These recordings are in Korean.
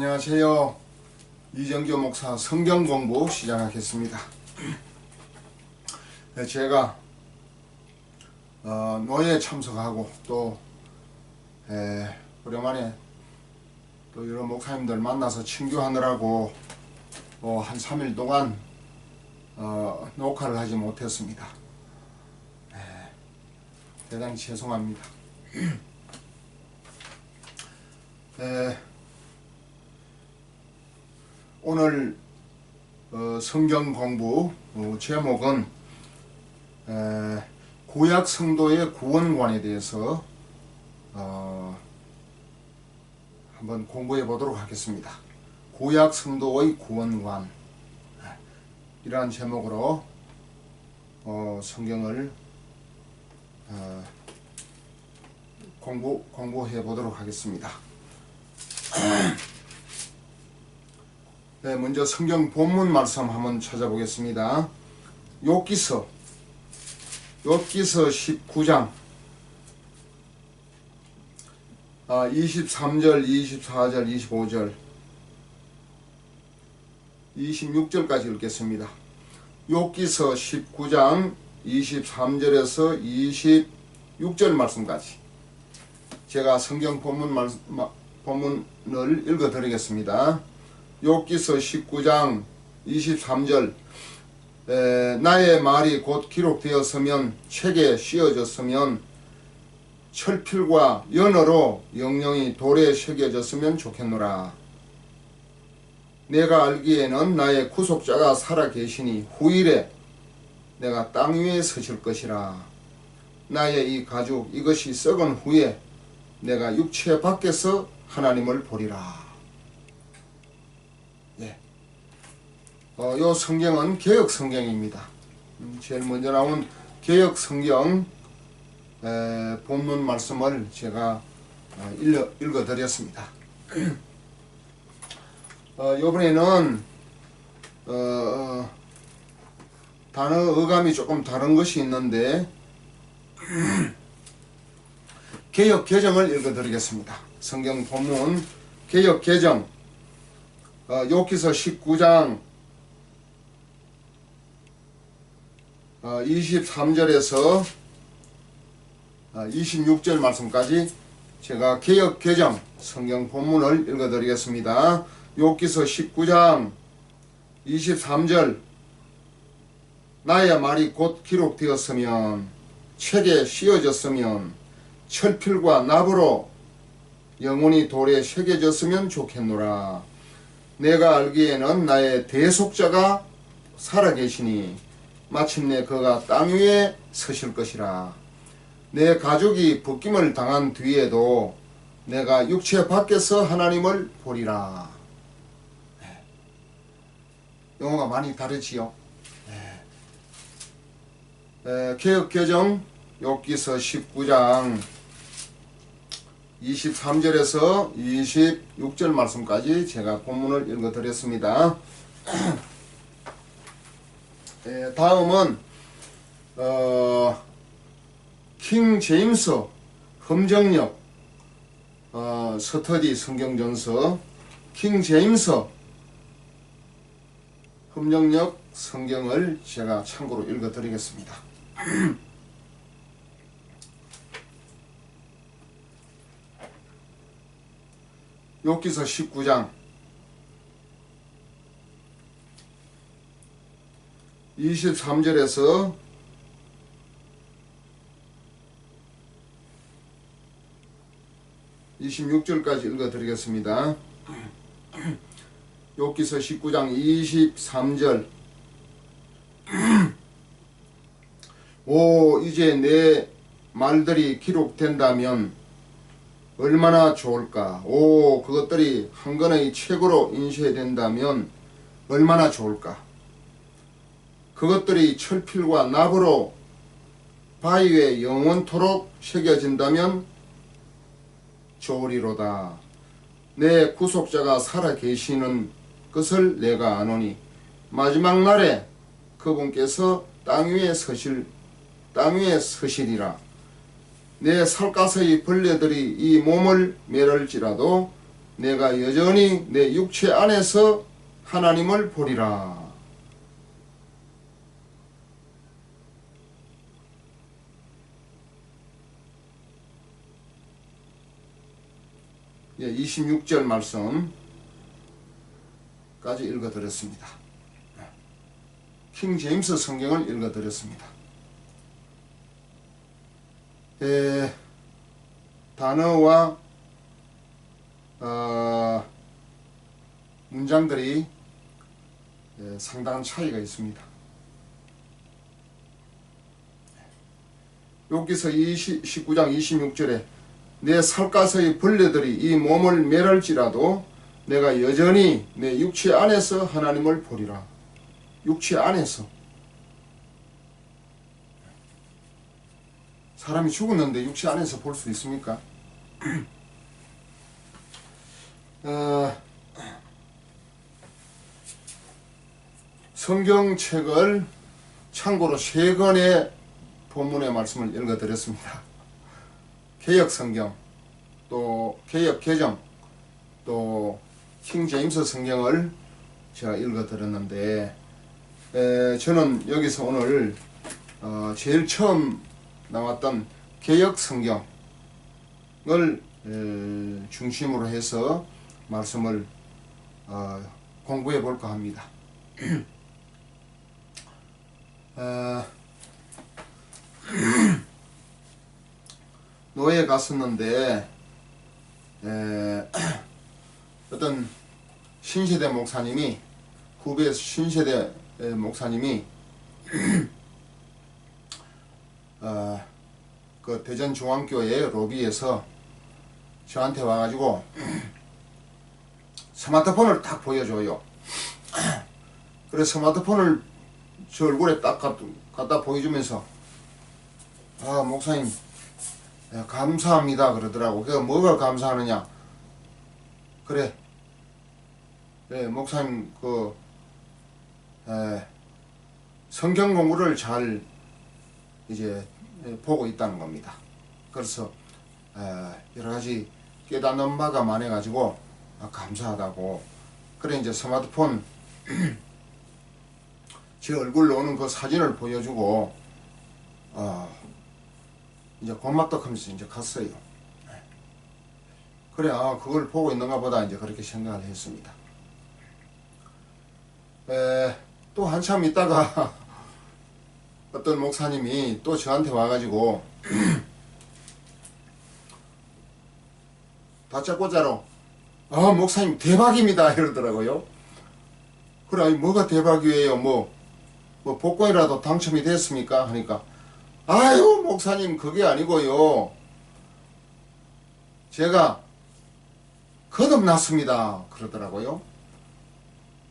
안녕하세요. 이정교 목사 성경 공부 시작하겠습니다. 제가 노예에 참석하고 또 오랜만에 또 여러 목사님들 만나서 친교하느라고 한 3일 동안 녹화를 하지 못했습니다. 대단히 죄송합니다. 오늘 성경 공부 제목은 구약 성도의 구원관에 대해서 한번 공부해 보도록 하겠습니다. 구약 성도의 구원관, 이러한 제목으로 성경을 공부해 보도록 하겠습니다. 네, 먼저 성경 본문 말씀 한번 찾아보겠습니다. 욥기서 19장 23절, 24절, 25절, 26절까지 읽겠습니다. 욥기서 19장 23절에서 26절 말씀까지 제가 성경 본문을 읽어드리겠습니다. 욥기서 19장 23절 나의 말이 곧 기록되었으면 책에 씌어졌으면 철필과 연어로 영영이 돌에 새겨졌으면 좋겠노라. 내가 알기에는 나의 구속자가 살아계시니 후일에 내가 땅 위에 서실 것이라. 나의 이 가죽 이것이 썩은 후에 내가 육체 밖에서 하나님을 보리라. 요 성경은 개역 성경입니다. 제일 먼저 나온 개역 성경 본문 말씀을 제가 읽어드렸습니다. 이번에는 단어 어감이 조금 다른 것이 있는데 개역 개정을 읽어드리겠습니다. 성경 본문 개역 개정 욥기서 19장 23절에서 26절 말씀까지 제가 개역 개정 성경 본문을 읽어드리겠습니다. 욥기서 19장 23절 나의 말이 곧 기록되었으면 책에 씌어졌으면 철필과 납으로 영원히 돌에 새겨졌으면 좋겠노라. 내가 알기에는 나의 대속자가 살아계시니 마침내 그가 땅 위에 서실 것이라. 내 가족이 벗김을 당한 뒤에도 내가 육체 밖에서 하나님을 보리라. 영어가 많이 다르지요. 개역개정 욥기서 19장 23절에서 26절 말씀까지 제가 본문을 읽어드렸습니다. 다음은 킹 제임스 험정역 스터디 성경전서 킹 제임스 험정역 성경을 제가 참고로 읽어드리겠습니다. 욥기서 19장 23절에서 26절까지 읽어드리겠습니다. 욥기서 19장 23절 오 이제 내 말들이 기록된다면 얼마나 좋을까. 오 그것들이 한 권의 책으로 인쇄된다면 얼마나 좋을까. 그것들이 철필과 납으로 바위에 영원토록 새겨진다면 좋으리로다. 내 구속자가 살아계시는 것을 내가 아노니 마지막 날에 그분께서 땅 위에 서시리라. 내 살갗의 벌레들이 이 몸을 매를지라도 내가 여전히 내 육체 안에서 하나님을 보리라. 예, 26절 말씀까지 읽어드렸습니다. 킹 제임스 성경을 읽어드렸습니다. 단어와 문장들이 상당한 차이가 있습니다. 욥기서 19장 26절에 내 살갗의 벌레들이 이 몸을 멸할지라도 내가 여전히 내 육체 안에서 하나님을 보리라. 육체 안에서. 사람이 죽었는데 육체 안에서 볼 수 있습니까? 성경책을 참고로 3권의 본문의 말씀을 읽어드렸습니다. 개역성경, 또 개역개정, 또 킹제임스 성경을 제가 읽어드렸는데 저는 여기서 오늘 제일 처음 나왔던 개역성경을 중심으로 해서 말씀을 공부해 볼까 합니다. 노예에 갔었는데 어떤 신세대 목사님이, 후배 신세대 목사님이 그 대전중앙교회 로비에서 저한테 와가지고 스마트폰을 딱 보여줘요. 그래서 스마트폰을 저 얼굴에 딱 갖다 보여주면서 목사님 감사합니다 그러더라고. 그래서 뭐가 감사하느냐? 그래, 목사님 성경 공부를 잘 이제 보고 있다는 겁니다. 그래서 여러 가지 깨닫는 바가 많아가지고 감사하다고. 그래 이제 스마트폰 제 얼굴 나오는 그 사진을 보여주고 이제 고맙다 하면서 이제 갔어요. 그래 그걸 보고 있는가 보다 이제 그렇게 생각을 했습니다. 또 한참 있다가 어떤 목사님이 또 저한테 와가지고 다짜고짜로 목사님 대박입니다 이러더라고요. 그래 아니 뭐가 대박이에요? 뭐 복권이라도 당첨이 됐습니까? 하니까 아유 목사님 그게 아니고요, 제가 거듭났습니다 그러더라고요.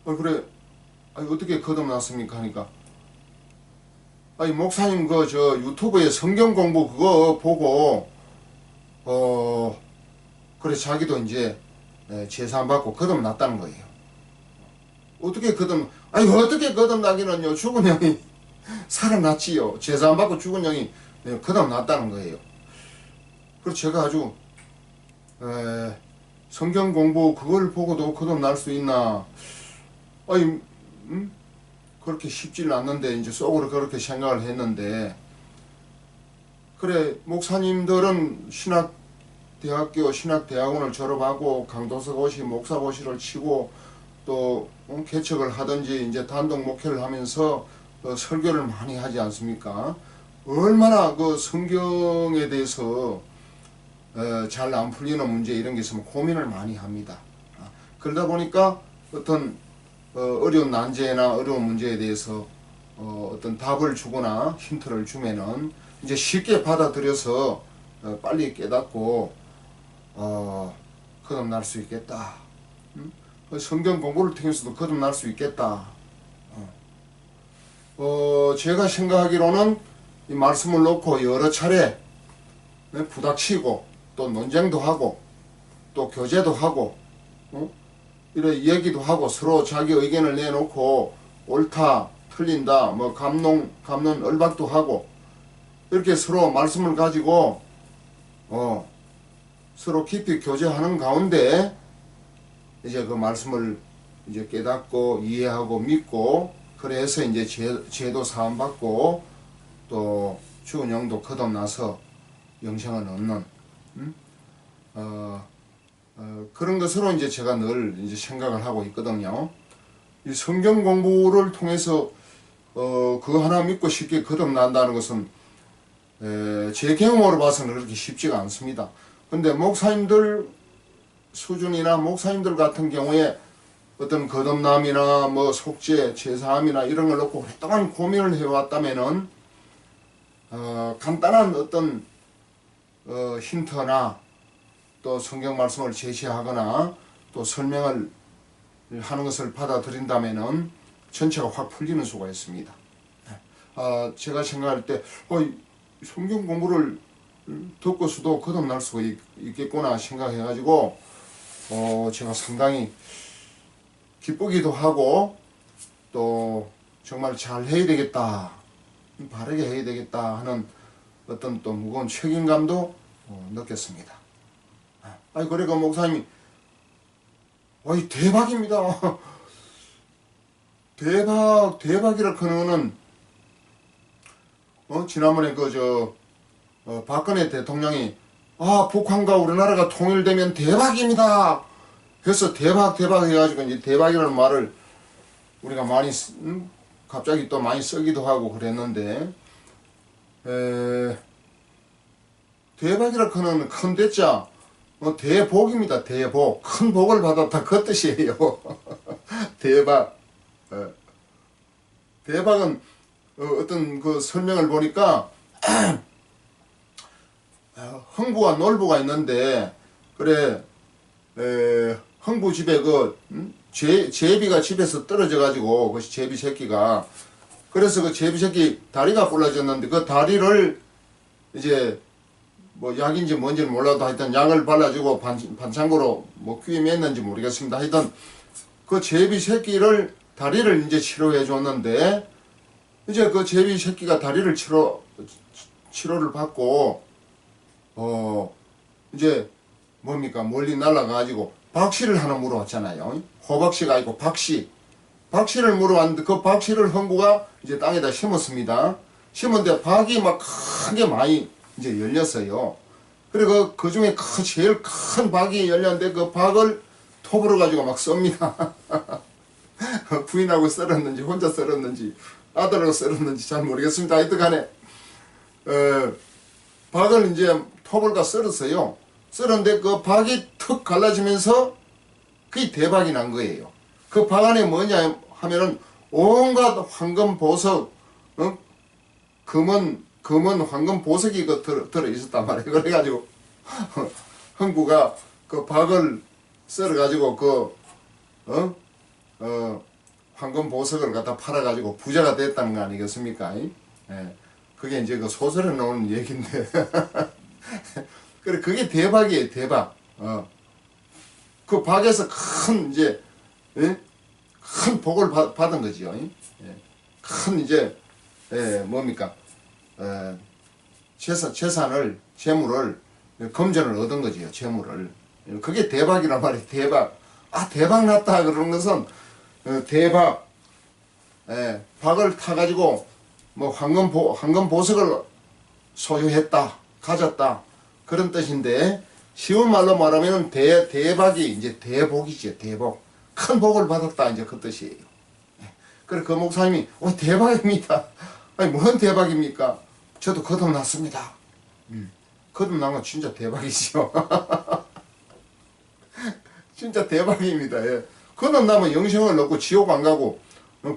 그래 아니 어떻게 거듭났습니까? 하니까 아니 목사님 그 저 유튜브에 성경 공부 그거 보고 그래 자기도 이제 제사 안 받고 거듭났다는 거예요. 어떻게 거듭나기는요, 죽은 영이 살아났지요. 제사 안 받고 죽은 영이 거듭났다는 거예요. 그래서 제가 아주 성경 공부 그걸 보고도 거듭날 수 있나, 아니 그렇게 쉽지는 않는데 이제 속으로 그렇게 생각을 했는데, 그래 목사님들은 신학대학교 신학대학원을 졸업하고 강도서고시 목사고시를 치고 또 개척을 하든지 이제 단독 목회를 하면서 설교를 많이 하지 않습니까? 얼마나 그 성경에 대해서 잘 안 풀리는 문제 이런 게 있으면 고민을 많이 합니다. 그러다 보니까 어떤 어려운 난제나 어려운 문제에 대해서 어떤 답을 주거나 힌트를 주면은 이제 쉽게 받아들여서 빨리 깨닫고 거듭날 수 있겠다. 성경 공부를 통해서도 거듭날 수 있겠다. 제가 생각하기로는 이 말씀을 놓고 여러 차례 부닥치고 또 논쟁도 하고 또 교제도 하고 이런 얘기도 하고 서로 자기 의견을 내놓고 옳다 틀린다 뭐 감론 을박도 하고 이렇게 서로 말씀을 가지고 서로 깊이 교제하는 가운데 이제 그 말씀을 이제 깨닫고 이해하고 믿고 그래서 이제 죄도 사함 받고 또 죽은 영도 거듭나서 영생을 얻는 그런 것으로 이제 제가 늘 이제 생각을 하고 있거든요. 이 성경 공부를 통해서 그거 하나 믿고 쉽게 거듭난다는 것은 제 경험으로 봐서는 그렇게 쉽지가 않습니다. 근데 목사님들 수준이나 목사님들 같은 경우에 어떤 거듭남이나 뭐 속죄, 제사함이나 이런 걸 놓고 오랫동안 고민을 해왔다면은 간단한 어떤 힌트나 또 성경 말씀을 제시하거나 또 설명을 하는 것을 받아들인다면은 전체가 확 풀리는 수가 있습니다. 제가 생각할 때 성경 공부를 듣고서도 거듭날 수가 있겠구나 생각해가지고 제가 상당히 기쁘기도 하고 또 정말 잘 해야 되겠다, 바르게 해야 되겠다 하는 어떤 또 무거운 책임감도 느꼈습니다. 그러니까 목사님이 대박입니다. 대박이라 그러는 지난번에 박근혜 대통령이 북한과 우리나라가 통일되면 대박입니다. 그래서 대박 해가지고 이제 대박이라는 말을 우리가 많이 갑자기 또 많이 쓰기도 하고 그랬는데 대박이라 그는 큰 대자 대복입니다. 대복, 큰 복을 받았다 그 뜻이에요. 대박. 대박은 어떤 그 설명을 보니까 흥부와 놀부가 있는데 그래 흥부 집에 제비가 집에서 떨어져 가지고 그 제비 새끼가 그래서 그 제비 새끼 다리가 부러졌는데 그 다리를 이제 뭐 약인지 뭔지는 몰라도 하여튼 약을 발라주고 반창고로 뭐 귀에 맸는지 모르겠습니다. 하여튼 그 제비 새끼를 다리를 이제 치료해 줬는데 이제 그 제비 새끼가 다리를 치료를 받고 이제 뭡니까 멀리 날아가가지고 박씨를 하나 물어왔잖아요. 호박씨가 아니고 박씨를 물어왔는데 그 박씨를 흥부가 이제 땅에다 심었습니다. 심었는데 박이 막 크게 많이 이제 열렸어요. 그리고 그 중에 제일 큰 박이 열렸는데 그 박을 톱으로 가지고 막 썹니다. 부인하고 썰었는지 혼자 썰었는지 아들하고 썰었는지 잘 모르겠습니다. 하여튼간에 박을 이제 톱을 가 썰었어요. 썰었는데 그 박이 턱 갈라지면서 그게 대박이 난 거예요. 그 박 안에 뭐냐 하면은 온갖 황금 보석, 금은 황금 보석이 들어 있었단 말이에요. 그래가지고 흥부가 그 박을 썰어가지고 황금 보석을 갖다 팔아가지고 부자가 됐다는 거 아니겠습니까? 예. 그게 이제 그 소설에 나오는 얘기인데. 그래, 그게 대박이에요, 대박. 그 박에서 큰 복을 받은 거지요. 큰 뭡니까? 재물을, 금전을 얻은 거지요, 재물을. 그게 대박이란 말이에요, 대박. 대박 났다, 그러는 것은, 대박, 박을 타가지고, 뭐, 황금 보석을 소유했다, 가졌다, 그런 뜻인데, 쉬운 말로 말하면 대박이 이제 대복이죠, 대복. 큰 복을 받았다, 이제 그 뜻이에요. 그래, 그 목사님이, 대박입니다. 아니, 뭔 대박입니까? 저도 거듭났습니다. 거듭난 건 진짜 대박이죠. 진짜 대박입니다. 예. 거듭나면 영생을 얻고 지옥 안 가고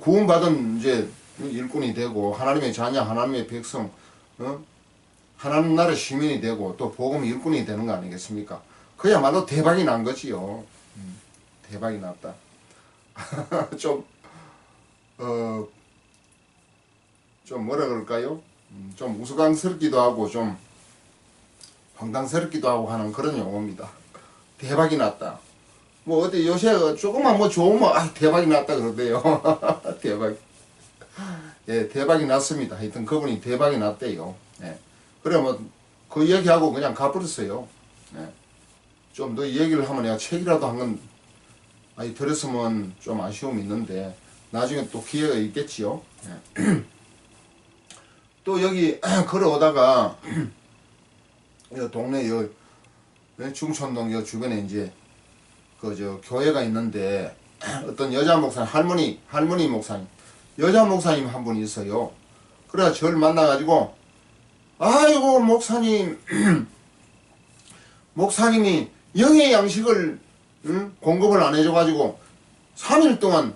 구원받은 이제 일꾼이 되고 하나님의 자녀, 하나님의 백성, 하나님 나라 시민이 되고 또 복음 일꾼이 되는 거 아니겠습니까? 그야말로 대박이 난 거지요. 대박이 났다. 좀 뭐라 그럴까요? 좀 우스꽝스럽기도 하고 좀 황당스럽기도 하고 하는 그런 용어입니다. 대박이 났다. 뭐 어디 요새 조금만 뭐 좋으면 대박이 났다 그러대요. 대박. 예, 대박이 났습니다. 하여튼 그분이 대박이 났대요. 예. 그래 뭐 그 얘기하고 그냥 가버렸어요. 예. 좀 더 얘기를 하면 내가 책이라도 한 건 아니 들었으면 좀 아쉬움이 있는데 나중에 또 기회가 있겠지요. 예. 또 여기 걸어오다가 여 동네 여 중촌동 여 주변에 이제 그 저 교회가 있는데 어떤 여자 목사님 할머니 목사님 여자 목사님 한 분이 있어요. 그래 저를 만나가지고 아이고 목사님 목사님이 영의 양식을 공급을 안 해줘가지고 3일 동안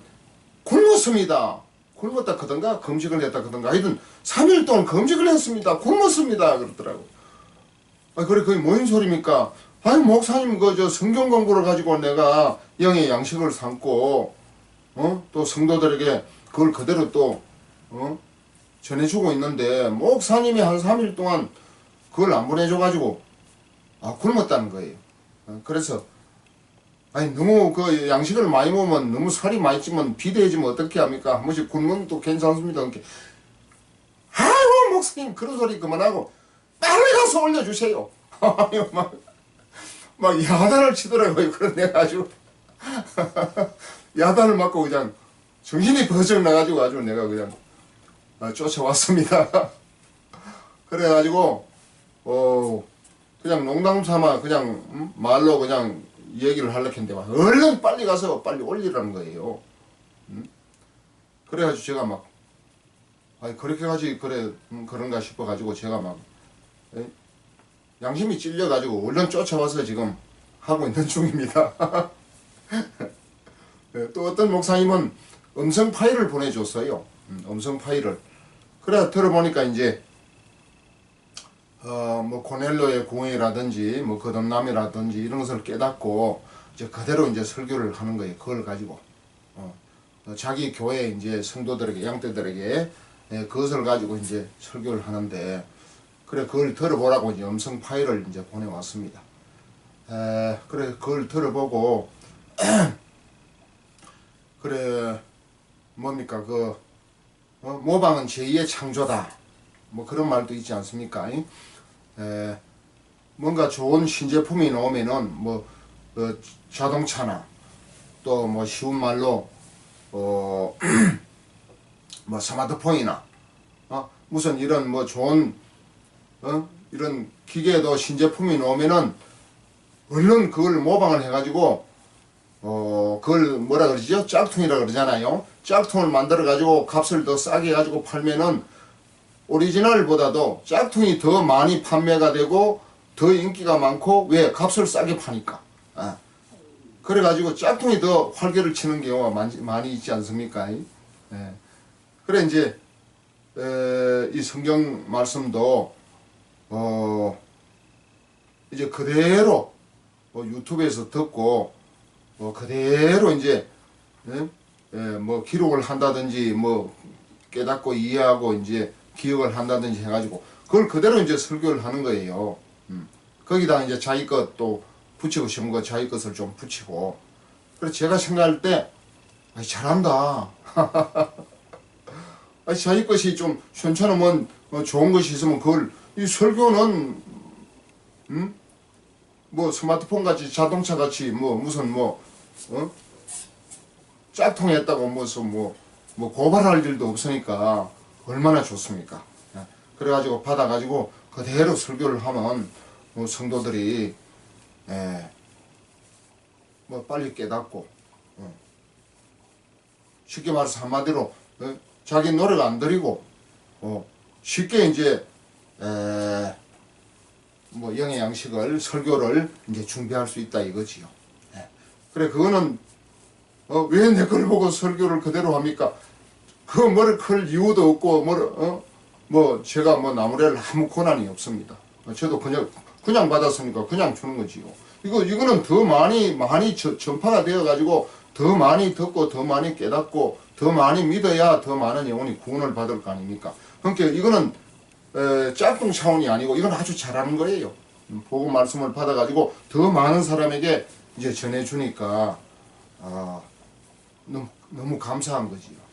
굶었습니다. 굶었다 그던가 금식을 했다 그던가 하여튼 3일 동안 금식을 했습니다. 굶었습니다. 그러더라고. 아 그래 그게 뭔 소리입니까? 아니 목사님 그 저 성경 공부를 가지고 내가 영의 양식을 삼고 또 성도들에게 그걸 그대로 또 전해주고 있는데 목사님이 한 3일 동안 그걸 안 보내줘가지고 굶었다는 거예요. 그래서 아니 너무 그 양식을 많이 먹으면 너무 살이 많이 찌면 비대해지면 어떻게 합니까? 한 번씩 굶으면 또 괜찮습니다. 이렇게 아이고 목사님 그런 소리 그만하고 빨리 가서 올려주세요. 막 야단을 치더라고요. 그런 내가 아주 야단을 맞고 그냥 정신이 번쩍 나가지고 아주 내가 그냥 쫓아왔습니다. 그래가지고 그냥 농담 삼아 그냥 말로 그냥 얘기를 하려고 했는데 얼른 빨리 가서 빨리 올리라는 거예요. 그래가지고 제가 막 그렇게까지 그래 그런가 싶어가지고 제가 막 양심이 찔려가지고 얼른 쫓아와서 지금 하고 있는 중입니다. 또 어떤 목사님은 음성 파일을 보내줬어요. 음성 파일을. 그래 들어보니까 이제 뭐 고넬로의 공의라든지 뭐 거듭남이라든지 이런 것을 깨닫고 이제 그대로 이제 설교를 하는 거예요. 그걸 가지고 자기 교회 이제 성도들에게 양떼들에게 그것을 가지고 이제 설교를 하는데 그래 그걸 들어보라고 이제 음성 파일을 이제 보내왔습니다. 그래 그걸 들어보고 그래 뭡니까 그 모방은 제2의 창조다 뭐 그런 말도 있지 않습니까? 뭔가 좋은 신제품이 나오면은 뭐 자동차나 또 뭐 쉬운 말로 뭐 스마트폰이나 무슨 이런 뭐 좋은 이런 기계도 신제품이 나오면은 얼른 그걸 모방을 해가지고 그걸 뭐라 그러죠? 짝퉁이라 그러잖아요. 짝퉁을 만들어 가지고 값을 더 싸게 가지고 팔면은 오리지널보다도 짝퉁이 더 많이 판매가 되고 더 인기가 많고 왜? 값을 싸게 파니까. 그래가지고 짝퉁이 더 활개를 치는 경우가 많이 있지 않습니까? 그래 이제 이 성경 말씀도 이제 그대로 유튜브에서 듣고 그대로 이제 뭐 기록을 한다든지 뭐 깨닫고 이해하고 이제 기억을 한다든지 해가지고 그걸 그대로 이제 설교를 하는 거예요. 거기다 이제 자기 것도 붙이고 싶은 거 자기 것을 좀 붙이고 그래서 제가 생각할 때 잘한다. 자기 것이 좀 현찮으면 좋은 것이 있으면 그걸 이 설교는 뭐 스마트폰 같이 자동차 같이 뭐 무슨 짝퉁했다고 무슨 뭐 고발할 일도 없으니까 얼마나 좋습니까? 그래가지고 받아가지고 그대로 설교를 하면 성도들이 뭐 빨리 깨닫고 쉽게 말해서 한마디로 자기 노력 안 들이고 쉽게 이제 뭐 영의 양식을 설교를 이제 준비할 수 있다 이거지요. 그래 그거는 왜 내 걸 보고 설교를 그대로 합니까? 그 뭐를 클 이유도 없고 뭐 제가 뭐 나무래를 아무 권한이 없습니다. 저도 그냥 받았으니까 그냥 주는 거지요. 이거는 더 많이 전파가 되어 가지고 더 많이 듣고 더 많이 깨닫고 더 많이 믿어야 더 많은 영혼이 구원을 받을 거 아닙니까? 그러니까 이거는 짝퉁 차원이 아니고 이건 아주 잘하는 거예요. 복음 말씀을 받아 가지고 더 많은 사람에게 이제 전해 주니까 너무 감사한 거지요.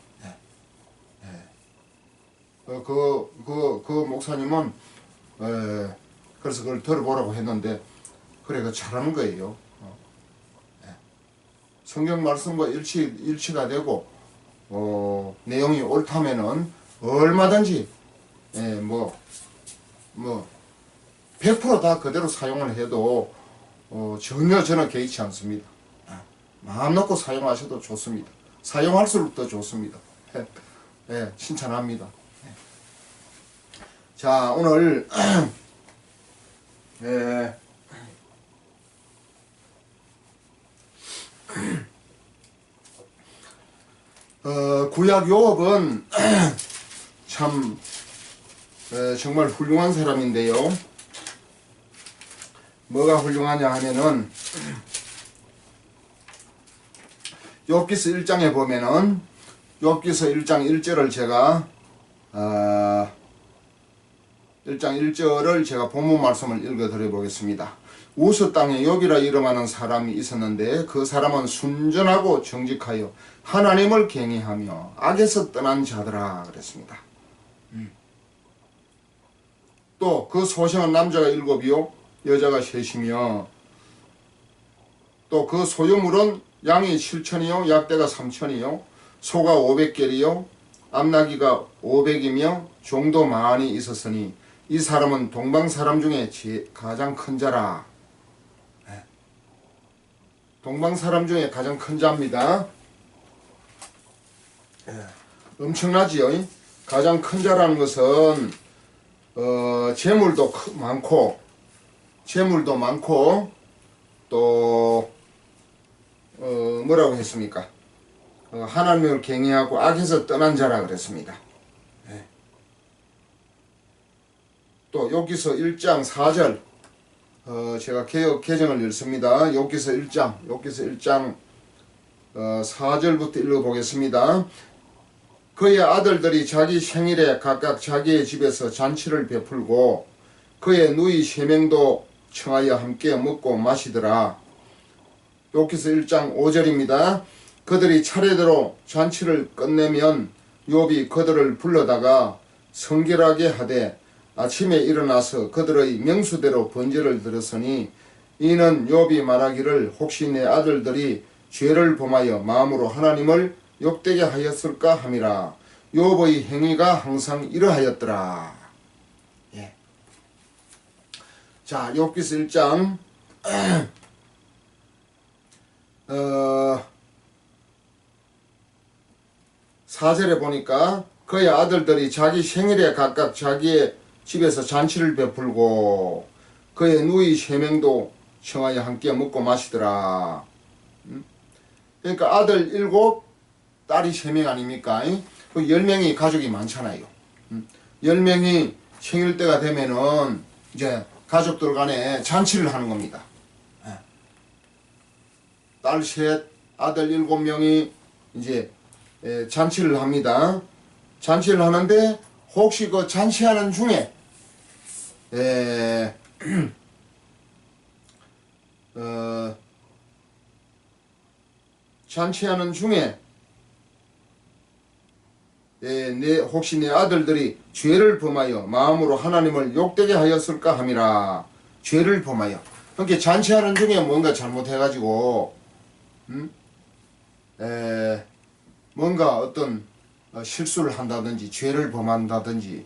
그 목사님은 그래서 그걸 들어보라고 했는데 그래 그 잘하는 거예요. 성경 말씀과 일치가 되고 내용이 옳다면은 얼마든지 예, 100%다 그대로 사용을 해도 전혀 저는 개의치 않습니다. 마음 놓고 사용하셔도 좋습니다. 사용할수록 더 좋습니다. 예, 칭찬합니다. 자, 오늘 예, 구약 요업은 참 정말 훌륭한 사람인데요. 뭐가 훌륭하냐 하면은 욥기서 1장에 보면은 욥기서 1장 1절을 제가 1장 1절을 제가 본문 말씀을 읽어 드려 보겠습니다. 우스 땅에 욥이라 이름하는 사람이 있었는데 그 사람은 순전하고 정직하여 하나님을 경외하며 악에서 떠난 자더라 그랬습니다. 또 그 소생은 남자가 7이요 여자가 3이며 또 그 소유물은 양이 7천이요 약대가 3천이요 소가 500개리요 암나귀가 500이며 종도 많이 있었으니 이 사람은 동방 사람 중에 가장 큰 자라. 동방 사람 중에 가장 큰 자입니다. 엄청나지요. 가장 큰 자라는 것은 재물도 많고 또 뭐라고 했습니까? 하나님을 경외하고 악에서 떠난 자라 그랬습니다. 또 욥기서 1장 4절 제가 개정을 읽습니다. 욥기서 1장 4절부터 읽어보겠습니다. 그의 아들들이 자기 생일에 각각 자기의 집에서 잔치를 베풀고 그의 누이 3명도 청하여 함께 먹고 마시더라. 욥기서 1장 5절입니다. 그들이 차례대로 잔치를 끝내면 욥이 그들을 불러다가 성결하게 하되 아침에 일어나서 그들의 명수대로 번제를 드렸으니 이는 욥이 말하기를 혹시 내 아들들이 죄를 범하여 마음으로 하나님을 욕되게 하였을까 함이라. 욥의 행위가 항상 이러하였더라. 예. 자, 욥기서 1장 4절에 보니까 그의 아들들이 자기 생일에 각각 자기의 집에서 잔치를 베풀고 그의 누이 3명도 청하여 함께 먹고 마시더라. 그러니까 아들 7, 딸이 3명 아닙니까? 그 10명이 가족이 많잖아요. 10명이 생일 때가 되면은 이제 가족들 간에 잔치를 하는 겁니다. 딸 3, 아들 7명이 이제 잔치를 합니다. 잔치를 하는데 혹시 그 잔치하는 중에 잔치하는 중에 혹시 내 아들들이 죄를 범하여 마음으로 하나님을 욕되게 하였을까 함이라. 죄를 범하여. 그러니까 잔치하는 중에 뭔가 잘못해가지고 뭔가 어떤 실수를 한다든지 죄를 범한다든지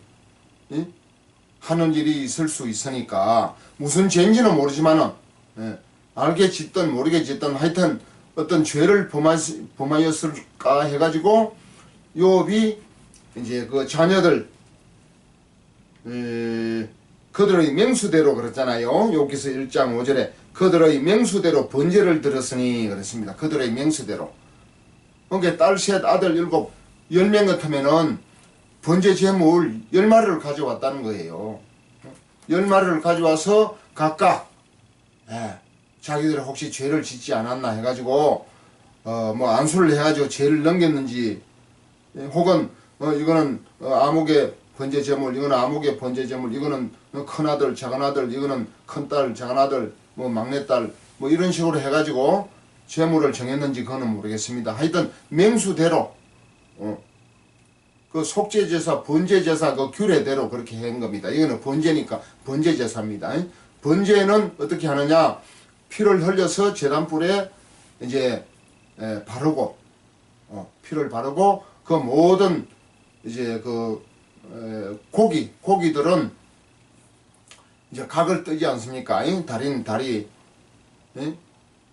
하는 일이 있을 수 있으니까 무슨 죄인지는 모르지만은 알게 짓든 모르게 짓든 하여튼 어떤 죄를 범하였을까 해가지고 욥이 이제 그 자녀들 그들의 명수대로 그랬잖아요. 욥기서 1장 5절에 그들의 명수대로 번제를 드렸으니 그랬습니다. 그들의 명수대로. 그러니까 딸 3, 아들 7, 10명 같으면은 번제 제물 10마리를 가져왔다는 거예요. 10마리를 가져와서 각각 자기들이 혹시 죄를 짓지 않았나 해가지고 뭐 안수를 해가지고 죄를 넘겼는지 혹은 이거는 아무개 번제 제물, 이거는 아무개 번제 제물, 이거는 큰아들, 작은아들, 이거는 큰딸, 작은아들, 뭐 막내딸 뭐 이런 식으로 해가지고 제물을 정했는지 그거는 모르겠습니다. 하여튼 맹수대로 그 속죄제사, 번제제사 그 규례대로 그렇게 한 겁니다. 이거는 번제니까 번제제사입니다. 번제는 어떻게 하느냐? 피를 흘려서 제단불에 이제 바르고 피를 바르고 그 모든 이제 고기들은 이제 각을 뜨지 않습니까? 다리는 다리,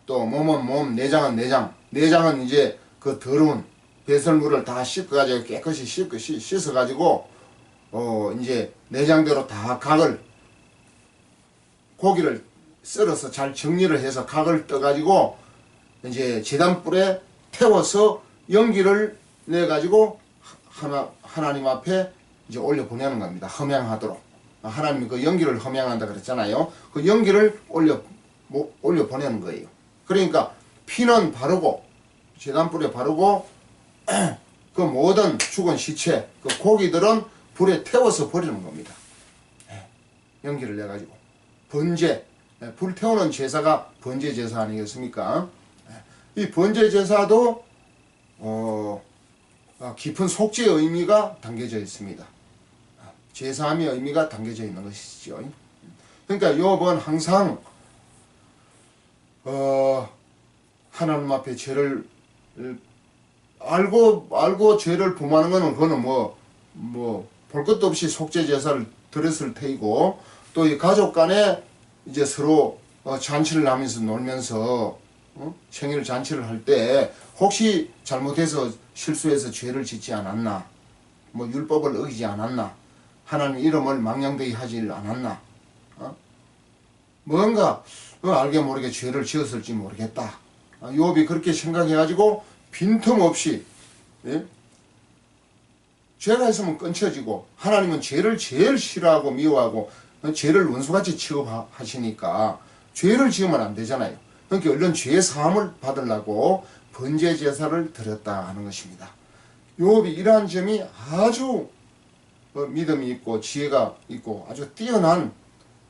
또 몸은 몸, 내장은 내장. 내장은 이제 그 더러운 배설물을 다 씻어가지고 깨끗이 씻어가지고 이제 내장대로 다 고기를 썰어서 잘 정리를 해서 각을 떠가지고 이제 제단불에 태워서 연기를 내가지고 하나님 앞에 이제 올려 보내는 겁니다. 험양하도록. 하나님이 그 연기를 험양한다 그랬잖아요. 그 연기를 올려 보내는 거예요. 그러니까 피는 바르고 제단불에 바르고 그 모든 죽은 시체 그 고기들은 불에 태워서 버리는 겁니다. 연기를 내가지고 번제, 불 태우는 제사가 번제 제사 아니겠습니까? 이 번제 제사도 깊은 속죄의 의미가 담겨져 있습니다. 제사함의 의미가 담겨져 있는 것이죠. 그러니까 욥은 항상 하나님 앞에 죄를 알고 죄를 범하는 거는 그거는 볼 것도 없이 속죄 제사를 드렸을 테이고, 또 이 가족 간에 이제 서로 잔치를 하면서 놀면서 생일 잔치를 할 때 혹시 잘못해서 실수해서 죄를 짓지 않았나, 율법을 어기지 않았나, 하나님 이름을 망령되이 하지 않았나, 뭔가 알게 모르게 죄를 지었을지 모르겠다. 욥이 그렇게 생각해가지고 빈틈없이 죄가 있으면 끊쳐지고, 하나님은 죄를 제일 싫어하고 미워하고 죄를 원수같이 취급하시니까 죄를 지으면 안 되잖아요. 그러니까 얼른 죄 사함을 받으려고 번제 제사를 드렸다 하는 것입니다. 욥이 이러한 점이 아주 믿음이 있고 지혜가 있고 아주 뛰어난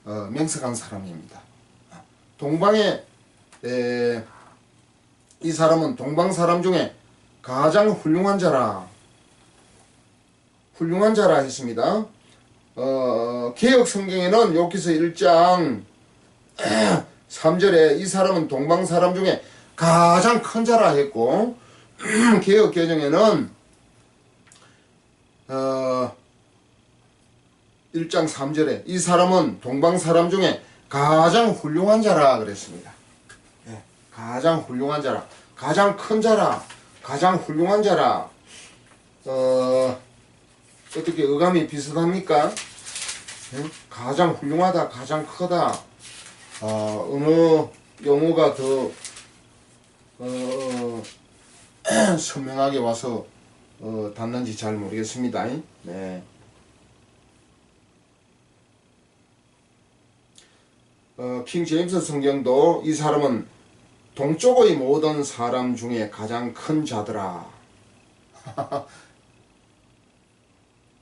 맹석한 사람입니다. 동방에 이 사람은 동방 사람 중에 가장 훌륭한 자라 했습니다. 개역 성경에는 욥기서 1장 3절에 이 사람은 동방 사람 중에 가장 큰 자라 했고, 개역 개정에는 1장 3절에 이 사람은 동방 사람 중에 가장 훌륭한 자라 그랬습니다. 가장 훌륭한 자라, 가장 큰 자라, 가장 훌륭한 자라. 어떻게 어감이 비슷합니까? 가장 훌륭하다, 가장 크다. 어느 용어가 더 선명하게 와서 닿는지 잘 모르겠습니다. 네. 킹 제임스 성경도 이 사람은 동쪽의 모든 사람 중에 가장 큰 자더라.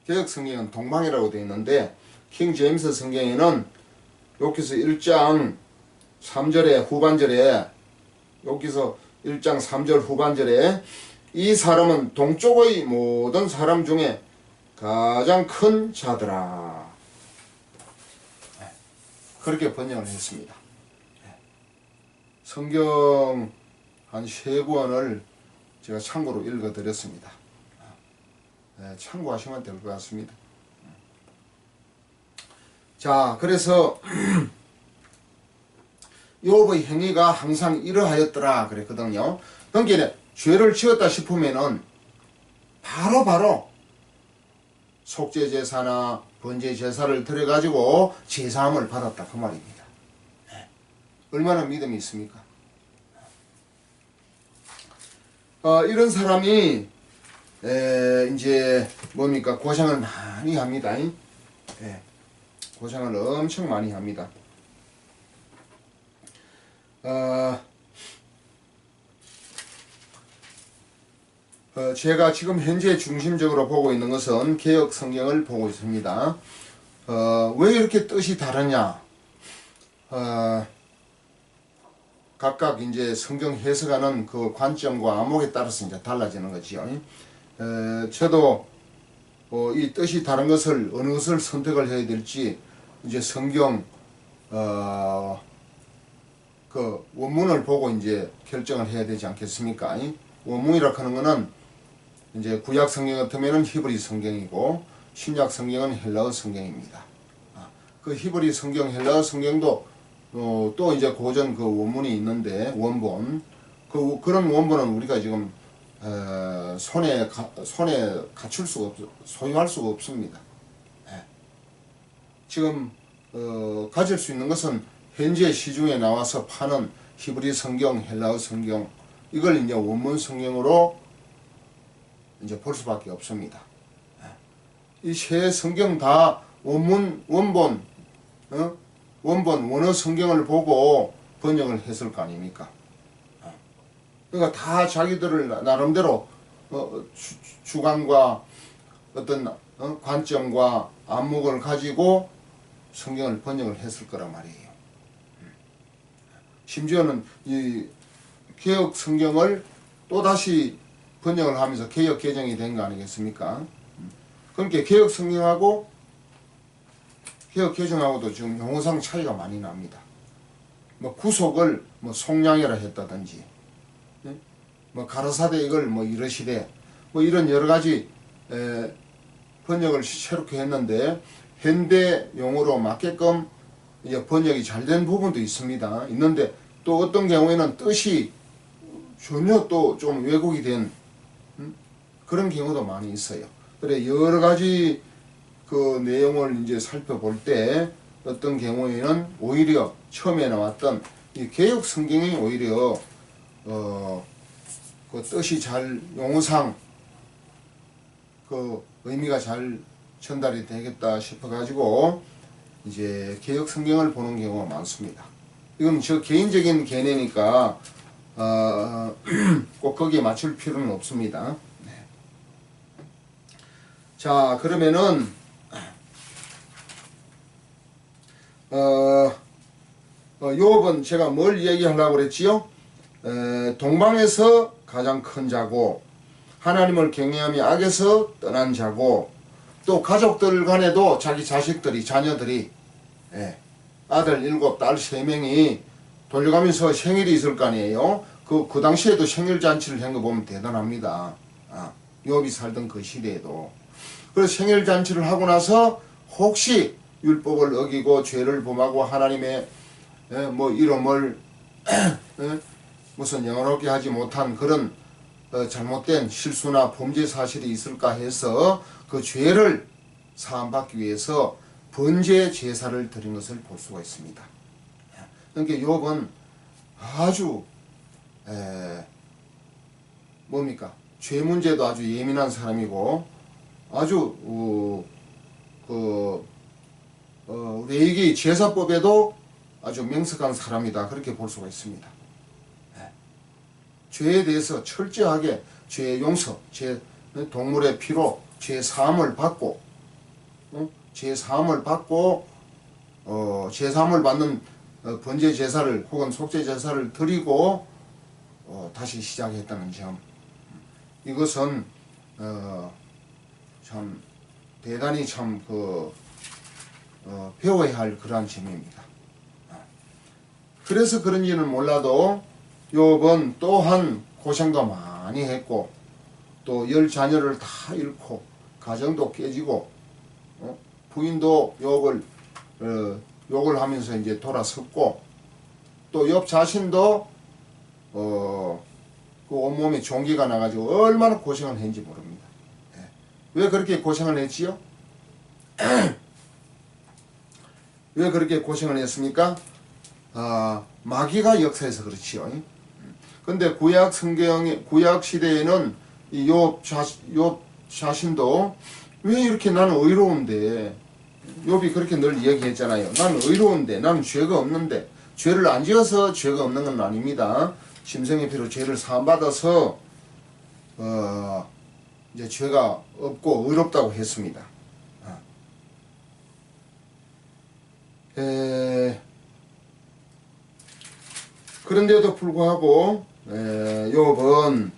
개역 성경은 동방이라고 되어 있는데, 킹 제임스 성경에는 여기서 1장 3절에 후반절에, 여기서 1장 3절 후반절에 이 사람은 동쪽의 모든 사람 중에 가장 큰 자더라. 그렇게 번역을 했습니다. 성경 한 3권을 제가 참고로 읽어드렸습니다. 참고하시면 될 것 같습니다. 자, 그래서 욥의 행위가 항상 이러하였더라 그랬거든요. 그러니까 죄를 지었다 싶으면은 바로 속죄 제사나 번제 제사를 드려가지고 제사함을 받았다 그 말입니다. 얼마나 믿음이 있습니까? 이런 사람이 이제 뭡니까, 고생을 많이 합니다. 고생을 엄청 많이 합니다. 제가 지금 현재 중심적으로 보고 있는 것은 개역 성경을 보고 있습니다. 왜 이렇게 뜻이 다르냐? 각각 이제 성경 해석하는 그 관점과 안목에 따라서 이제 달라지는 거지요. 저도 이 뜻이 다른 것을 어느 것을 선택을 해야 될지 이제 성경 그 원문을 보고 이제 결정을 해야 되지 않겠습니까? 원문이라 하는 거는 이제 구약 성경 같으면은 히브리 성경이고 신약 성경은 헬라어 성경입니다. 그 히브리 성경, 헬라어 성경도 또 이제 고전 그 원문이 있는데 원본 그런 원본은 우리가 지금 손에 갖출 수가 소유할 수가 없습니다. 지금 가질 수 있는 것은 현재 시중에 나와서 파는 히브리 성경, 헬라어 성경 이걸 이제 원문 성경으로 이제 볼 수밖에 없습니다. 이 세 성경 다 원본 원어 성경을 보고 번역을 했을 거 아닙니까? 그러니까 다 자기들을 나름대로 주관과 어떤 관점과 안목을 가지고 성경을 번역을 했을 거란 말이에요. 심지어는 이 개혁 성경을 또다시 번역을 하면서 개혁 개정이 된 거 아니겠습니까? 그러니까 개혁 성경하고 개혁 개정하고도 지금 용어상 차이가 많이 납니다. 뭐 구속을 뭐 속량이라 했다든지, 뭐 가라사대 이걸 뭐 이러시되, 뭐 이런 여러 가지 번역을 새롭게 했는데 현대 용어로 맞게끔 이제 번역이 잘 된 부분도 있습니다. 있는데 또 어떤 경우에는 뜻이 전혀 또 좀 왜곡이 된 그런 경우도 많이 있어요. 그래 여러 가지 그 내용을 이제 살펴볼 때 어떤 경우에는 오히려 처음에 나왔던 이 개역 성경이 오히려 그 뜻이 잘 용어상 그 의미가 잘 전달이 되겠다 싶어 가지고 이제 개역 성경을 보는 경우가 많습니다. 이건 저 개인적인 견해니까 꼭 거기에 맞출 필요는 없습니다. 네. 자 그러면은 요번 제가 뭘 얘기하려고 그랬지요? 동방에서 가장 큰 자고 하나님을 경외하며 악에서 떠난 자고 또 가족들 간에도 자기 자식들이 자녀들이 아들 7, 딸 3명이 돌려가면서 생일이 있을 거 아니에요. 그 당시에도 생일잔치를 한 거 보면 대단합니다. 욥이 살던 그 시대에도. 그래서 생일잔치를 하고 나서 혹시 율법을 어기고 죄를 범하고 하나님의 뭐 이름을 무슨 영원하게 하지 못한 그런 잘못된 실수나 범죄 사실이 있을까 해서 그 죄를 사함받기 위해서 번제 제사를 드린 것을 볼 수가 있습니다. 그러니까 욥은 아주 뭡니까? 죄 문제도 아주 예민한 사람이고 아주 레위기 제사법에도 아주 명석한 사람이다 그렇게 볼 수가 있습니다. 죄에 대해서 철저하게 죄 용서, 동물의 피로 죄 사함을 받고 죄 사함을 받고 죄 사함을 받는 번제 제사를 혹은 속죄 제사를 드리고 다시 시작했다는 점, 이것은 참 대단히 참 배워야 할 그러한 점입니다. 그래서 그런지는 몰라도 욥은 또한 고생도 많이 했고 또 10자녀를 다 잃고 가정도 깨지고 부인도 욥을 욕을 하면서 이제 돌아섰고 또 욥 자신도 그 온몸에 종기가 나가지고 얼마나 고생을 했는지 모릅니다. 왜 그렇게 고생을 했지요? 왜 그렇게 고생을 했습니까? 마귀가 역사해서 그렇지요. 근데 구약 시대에는 이 욥 자신도 왜 이렇게 나는 의로운데, 욥이 그렇게 늘 이야기했잖아요. 나는 의로운데, 나는 죄가 없는데, 죄를 안 지어서 죄가 없는 건 아닙니다. 심성의 피로 죄를 사함받아서 이제 죄가 없고 의롭다고 했습니다. 그런데도 불구하고 욥은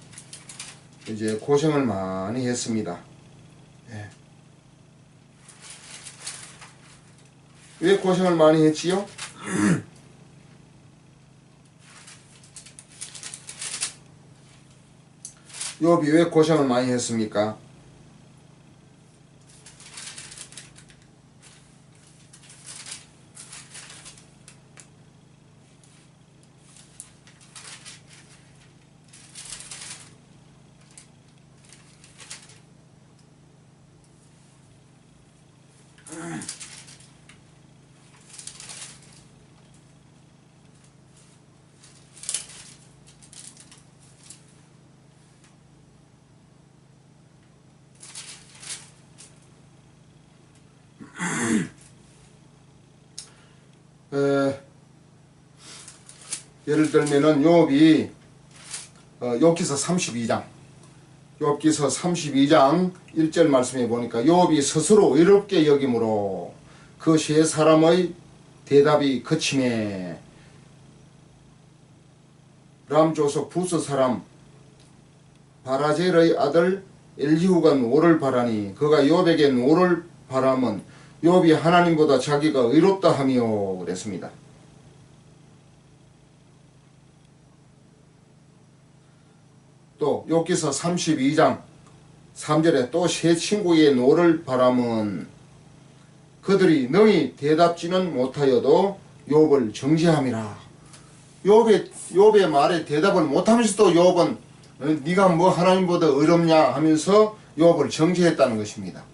이제 고생을 많이 했습니다. 왜 고생을 많이 했지요? 욥이 왜 고생을 많이 했습니까? 예를 들면은 욥이 욥기서 32장 욥기서 32장 1절 말씀에 보니까 욥이 스스로 의롭게 여김으로 그 세 사람의 대답이 그침에 람 조속 부스 사람 바라젤의 아들 엘리후가 노를 바라니 그가 욥에게 노를 바람은 욥이 하나님보다 자기가 의롭다 하며 그랬습니다. 또 욥기서 32장 3절에 또 세 친구의 노를 바람은 그들이 능히 대답지는 못하여도 욥을 정죄함이라. 욥의 말에 대답을 못하면서도 욥은 네가 뭐 하나님보다 의롭냐 하면서 욥을 정죄했다는 것입니다.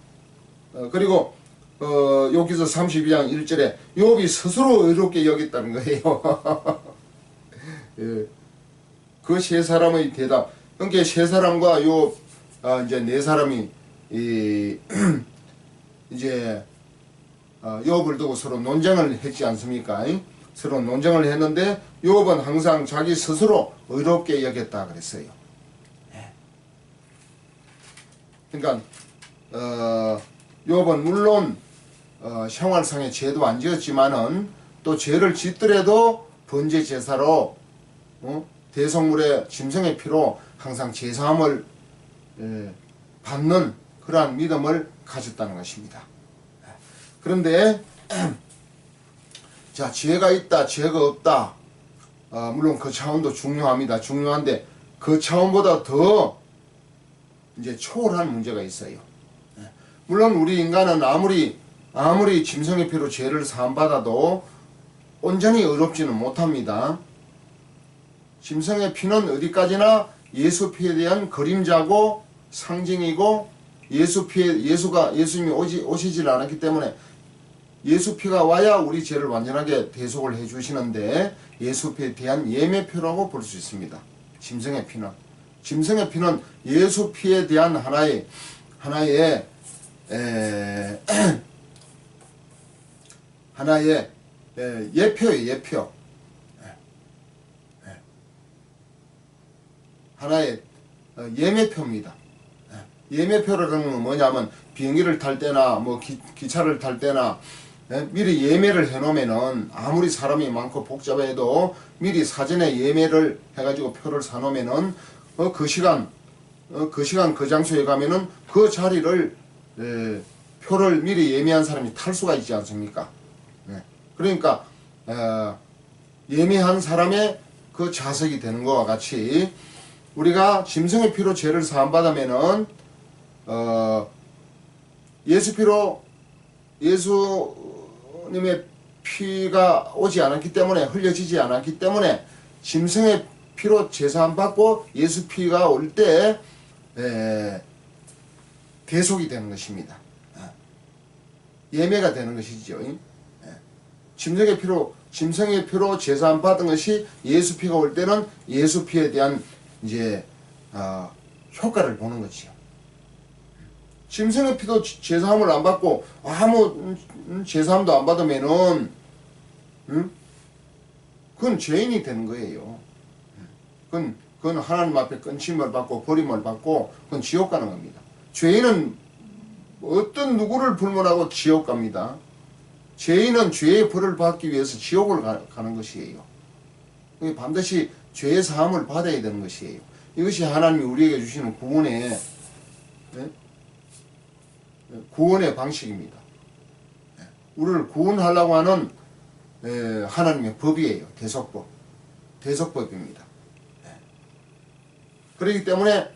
그리고 욥기서 32장 1절에 욥이 스스로 의롭게 여겼다는 거예요. 예. 그 세 사람의 대답. 그러니까 세 사람과 이제 네 사람이 이제 욥을 두고 서로 논쟁을 했지 않습니까? 서로 논쟁을 했는데 욥은 항상 자기 스스로 의롭게 여겼다 그랬어요. 그러니까 욥은 물론 생활상의 죄도 안 지었지만은 또 죄를 짓더라도 번제 제사로 대속물의 짐승의 피로 항상 제사함을 받는 그러한 믿음을 가졌다는 것입니다. 그런데 자, 죄가 있다, 죄가 없다. 물론 그 차원도 중요합니다. 중요한데 그 차원보다 더 이제 초월한 문제가 있어요. 물론 우리 인간은 아무리 짐승의 피로 죄를 사함받아도 온전히 의롭지는 못합니다. 짐승의 피는 어디까지나 예수 피에 대한 그림자고 상징이고 예수님이 오시질 않았기 때문에 예수 피가 와야 우리 죄를 완전하게 대속을 해 주시는데 예수 피에 대한 예매표라고 볼 수 있습니다. 짐승의 피는 예수 피에 대한 하나의 예표예요. 예표. 하나의 예매표입니다. 예매표라는 건 뭐냐면 비행기를 탈 때나 뭐 기차를 탈 때나 미리 예매를 해놓으면은 아무리 사람이 많고 복잡해도 미리 사전에 예매를 해가지고 표를 사놓으면은 그 시간 그 장소에 가면은 그 자리를 표를 미리 예매한 사람이 탈 수가 있지 않습니까? 그러니까 예매한 사람의 그 자석이 되는 것과 같이 우리가 짐승의 피로 죄를 사함받으면은 예수 피로 예수님의 피가 오지 않았기 때문에 흘려지지 않았기 때문에 짐승의 피로 죄 사함받고 예수 피가 올 때 대속이 되는 것입니다. 예매가 되는 것이죠. 짐승의 피로 죄 사함받은 것이 예수 피가 올 때는 예수 피에 대한 이제 효과를 보는 거지요. 짐승의 피도 제사함을 안 받고 아무 제사함도 안 받으면은 그건 죄인이 되는 거예요. 그건 하나님 앞에 끊심을 받고 버림을 받고 그건 지옥 가는 겁니다. 죄인은 어떤 누구를 불문하고 지옥 갑니다. 죄인은 죄의 벌을 받기 위해서 지옥을 가는 것이에요. 반드시 죄의 사함을 받아야 되는 것이에요. 이것이 하나님이 우리에게 주시는 구원의 방식입니다. 우리를 구원하려고 하는 하나님의 법이에요. 대속법입니다. 그렇기 때문에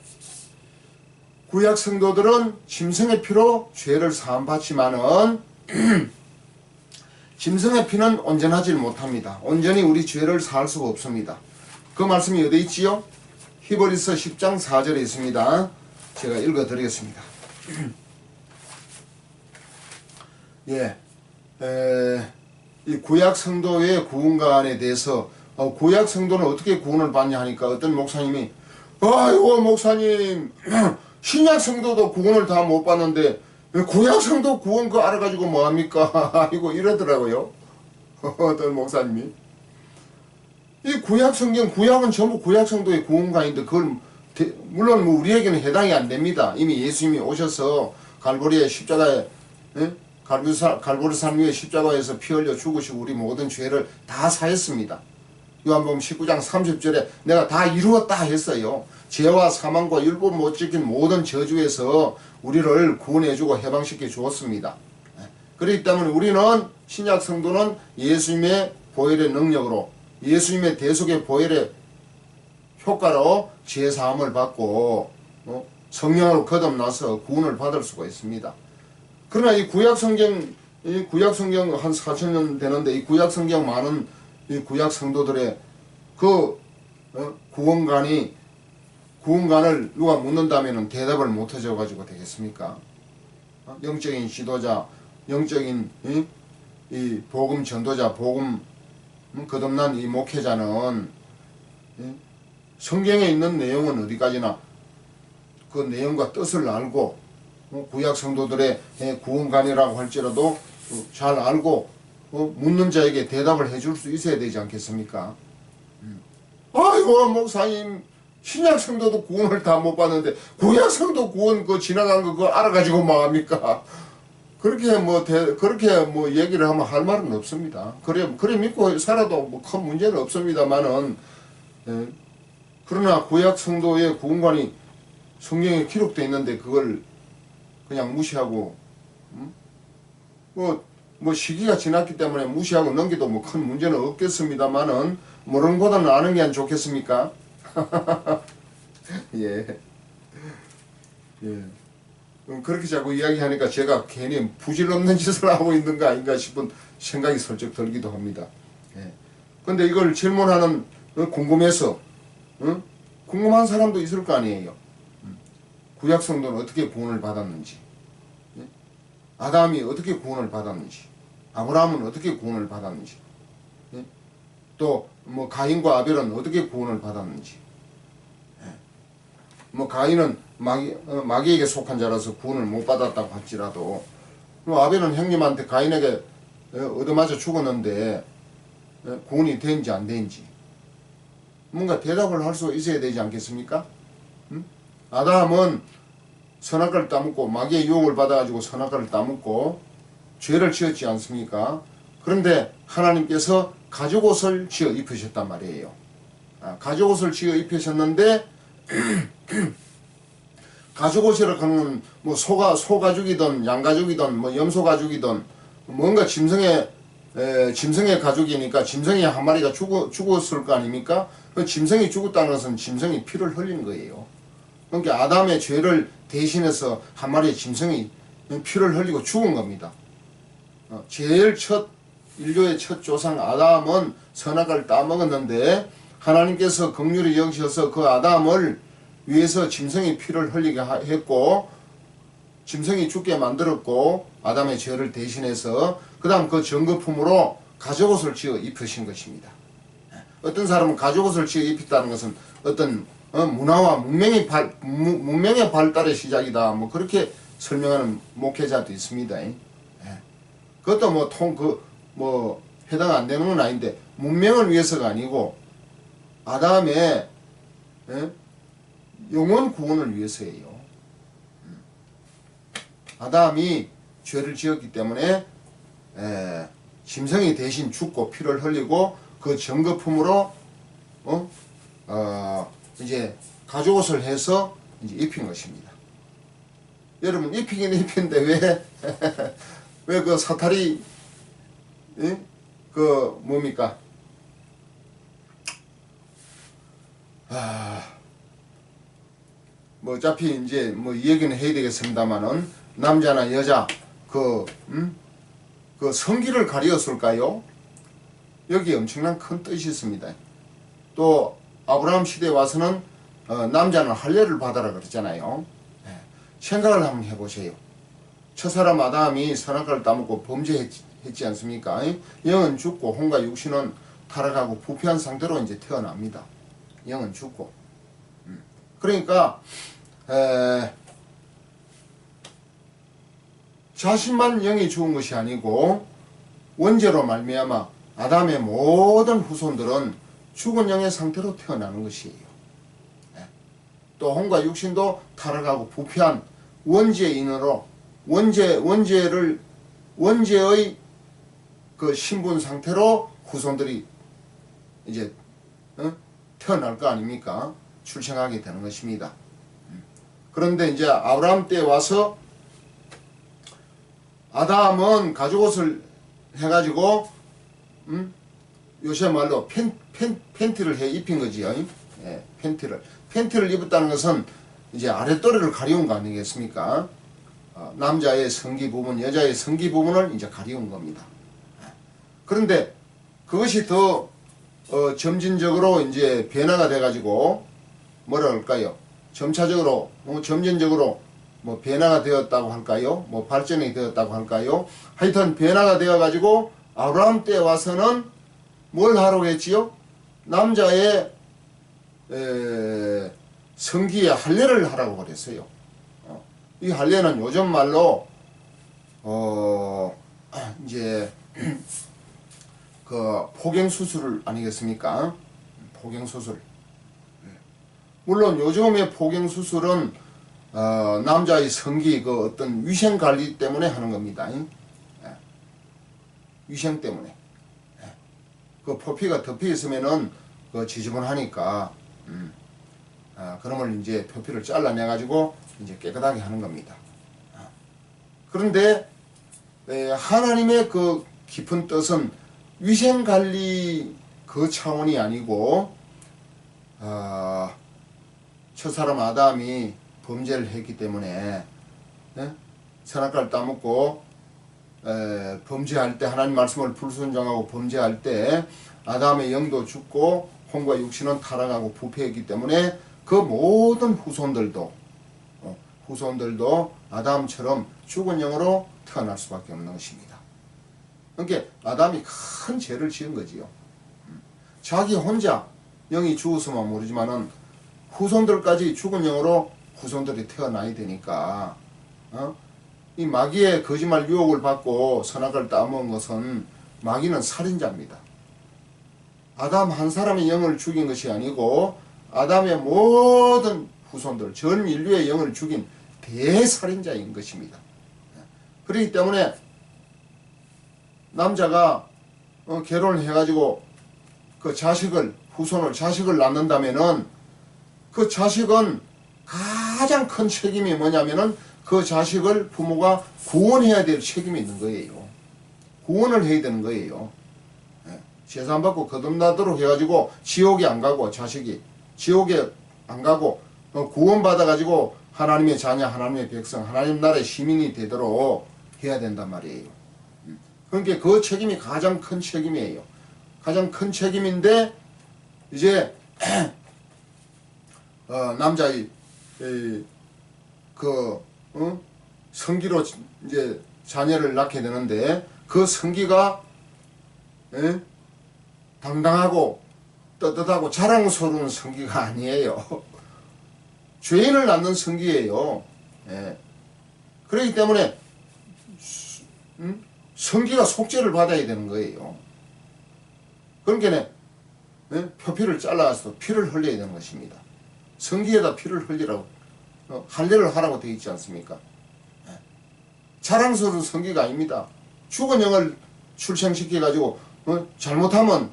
구약 성도들은 짐승의 피로 죄를 사함받지만은 짐승의 피는 온전하지 못합니다. 온전히 우리 죄를 사할 수가 없습니다. 그 말씀이 어디 있지요? 히브리서 10장 4절에 있습니다. 제가 읽어드리겠습니다. 예, 이 구약 성도의 구원관에 대해서 구약 성도는 어떻게 구원을 받냐 하니까 어떤 목사님이 아이고 목사님 신약 성도도 구원을 다 못 받는데 구약 성도 구원 그거 알아가지고 뭐합니까? 아이고 이러더라고요. 어떤 목사님이 이 구약 성경 구약은 전부 구약 성도의 구원관인데 그걸 물론 뭐 우리에게는 해당이 안 됩니다. 이미 예수님이 오셔서 갈보리의 십자가에 갈보리산 위에 십자가에서 피 흘려 죽으시고 우리 모든 죄를 다 사했습니다. 요한복음 19장 30절에 내가 다 이루었다 했어요. 죄와 사망과 율법 못 지킨 모든 저주에서 우리를 구원해주고 해방시켜 주었습니다. 그렇기 때문에 우리는 신약 성도는 예수님의 보혈의 능력으로 예수님의 대속의 보혈의 효과로 죄사함을 받고 성령으로 거듭나서 구원을 받을 수가 있습니다. 그러나 이 구약성경 한 4,000년 되는데 이 구약성경 많은 이 구약 성도들의 그 구원관을 누가 묻는다면 대답을 못 해줘 가지고 되겠습니까? 영적인 지도자, 영적인 이 복음 전도자, 복음 거듭난 이 목회자는 성경에 있는 내용은 어디까지나 그 내용과 뜻을 알고 구약 성도들의 구원관이라고 할지라도 잘 알고 묻는 자에게 대답을 해줄 수 있어야 되지 않겠습니까? 아이고 목사님 신약 성도도 구원을 다 못 받는데 구약 성도 구원 그 지나간 거 그거 알아가지고 뭐합니까? 그렇게 뭐 얘기를 하면 할 말은 없습니다. 그래 믿고 살아도 뭐 큰 문제는 없습니다만은 그러나 구약 성도의 구원관이 성경에 기록되어 있는데 그걸 그냥 무시하고 뭐 시기가 지났기 때문에 무시하고 넘기도 뭐 큰 문제는 없겠습니다만은 모르는 것보다는 아는 게 안 좋겠습니까? 예. 그렇게 자꾸 이야기하니까 제가 괜히 부질없는 짓을 하고 있는 거 아닌가 싶은 생각이 슬쩍 들기도 합니다. 근데 이걸 질문하는 궁금해서 궁금한 사람도 있을 거 아니에요. 구약 성도는 어떻게 구원을 받았는지, 아담이 어떻게 구원을 받았는지, 아브라함은 어떻게 구원을 받았는지, 또 뭐 가인과 아벨은 어떻게 구원을 받았는지, 뭐 가인은 마귀에게 속한 자라서 구원을 못 받았다고 할지라도 뭐 아벨은 형님한테 가인에게 얻어맞아 죽었는데 구원이 된지 안 된지 뭔가 대답을 할 수 있어야 되지 않겠습니까? 아담은 선악과를 따먹고 마귀의 유혹을 받아가지고 선악과를 따먹고 죄를 지었지 않습니까? 그런데 하나님께서 가죽옷을 지어 입히셨단 말이에요. 가죽옷을 지어 입히셨는데 가죽옷이라 하는 뭐 소가죽이든 양가죽이든 뭐 염소가죽이든 뭔가 짐승의 가죽이니까 짐승이 한 마리가 죽었을 거 아닙니까? 그 짐승이 죽었다는 것은 짐승이 피를 흘린 거예요. 그러니까 아담의 죄를 대신해서 한 마리의 짐승이 피를 흘리고 죽은 겁니다. 제일 인류의 첫 조상 아담은 선악과를 따먹었는데 하나님께서 긍휼히 여기셔서 그 아담을 위해서 짐승이 피를 흘리게 했고 짐승이 죽게 만들었고 아담의 죄를 대신해서 그 다음 그 증거품으로 가죽옷을 지어 입히신 것입니다. 어떤 사람은 가죽옷을 지어 입혔다는 것은 어떤 문화와 문명의 발달의 시작이다 뭐 그렇게 설명하는 목회자도 있습니다. 그것도 뭐 해당 안 되는 건 아닌데 문명을 위해서가 아니고 아담의 영원 구원을 위해서예요. 아담이 죄를 지었기 때문에 짐승이 대신 죽고 피를 흘리고 그 증거품으로 이제 가죽옷을 해서 이제 입힌 것입니다. 여러분 입히긴 입힌데 왜 그 사탈이 그 뭡니까? 뭐 어차피 이제 뭐 이 얘기는 해야 되겠습니다만은 남자나 여자 그 성기를 가리었을까요? 여기 엄청난 큰 뜻이 있습니다. 또 아브라함 시대에 와서는 남자는 할례를 받아라 그랬잖아요. 생각을 한번 해보세요. 첫사람 아담이 선악과를 따먹고 범죄했지 않습니까? 영은 죽고 혼과 육신은 타락하고 부패한 상태로 이제 태어납니다. 영은 죽고. 그러니까 자신만 영이 죽은 것이 아니고 원죄로 말미암아 아담의 모든 후손들은 죽은 영의 상태로 태어나는 것이에요. 또 혼과 육신도 타락하고 부패한 원죄인으로 원죄의 그 신분 상태로 후손들이 이제 태어날 거 아닙니까? 출생하게 되는 것입니다. 그런데 이제 아브라함 때 와서 아담은 가죽옷을 해가지고 요새 말로 팬티를 해 입힌 거지요. 예, 팬티를 입었다는 것은 이제 아랫도리를 가리운 거 아니겠습니까? 남자의 성기 부분, 여자의 성기 부분을 이제 가리운 겁니다. 그런데 그것이 더 점진적으로 이제 변화가 돼가지고 뭐라 할까요? 점차적으로 점진적으로 뭐 변화가 되었다고 할까요? 뭐 발전이 되었다고 할까요? 하여튼 변화가 되어가지고 아브라함 때 와서는 뭘 하라고 했지요? 남자의 성기에 할례를 하라고 그랬어요. 이 할례는 요즘 말로 이제 그 포경수술 아니겠습니까? 포경수술. 물론 요즘의 포경수술은 남자의 성기 그 어떤 위생 관리 때문에 하는 겁니다. 위생 때문에. 그 표피가 덮여 있으면은 그 지저분하니까 그놈을 이제 표피를 잘라내 가지고 이제 깨끗하게 하는 겁니다. 그런데 하나님의 그 깊은 뜻은 위생 관리 그 차원이 아니고 첫사람 아담이 범죄를 했기 때문에 선악과를 따먹고 범죄할 때 하나님 말씀을 불순종하고 범죄할 때 아담의 영도 죽고 혼과 육신은 타락하고 부패했기 때문에 그 모든 후손들도 아담처럼 죽은 영으로 태어날 수밖에 없는 것입니다. 그러니까 아담이 큰 죄를 지은 거지요. 자기 혼자 영이 죽었으면 모르지만은 후손들까지 죽은 영으로 후손들이 태어나야 되니까 이 마귀의 거짓말 유혹을 받고 선악을 따먹은 것은 마귀는 살인자입니다. 아담 한 사람의 영을 죽인 것이 아니고 아담의 모든 후손들 전 인류의 영을 죽인 대살인자인 것입니다. 그렇기 때문에 남자가 결혼을 해가지고 그 자식을 낳는다면은 그 자식은 가장 큰 책임이 뭐냐면은 그 자식을 부모가 구원해야 될 책임이 있는 거예요. 구원을 해야 되는 거예요. 재산 받고 거듭나도록 해가지고 지옥에 안 가고 자식이 지옥에 안 가고 구원받아 가지고 하나님의 자녀, 하나님의 백성, 하나님 나라의 시민이 되도록 해야 된단 말이에요. 그러니까 그 책임이 가장 큰 책임이에요. 가장 큰 책임인데 이제 남자의 성기로 이제 자녀를 낳게 되는데 그 성기가 당당하고 떳떳하고 자랑스러운 성기가 아니에요. 죄인을 낳는 성기예요. 그렇기 때문에 성기가 속죄를 받아야 되는 거예요. 그러니까 표피를 잘라서 피를 흘려야 되는 것입니다. 성기에다 피를 흘리라고 할례를 하라고 되어 있지 않습니까? 자랑스러운 성기가 아닙니다. 죽은 영을 출생시켜 가지고 잘못하면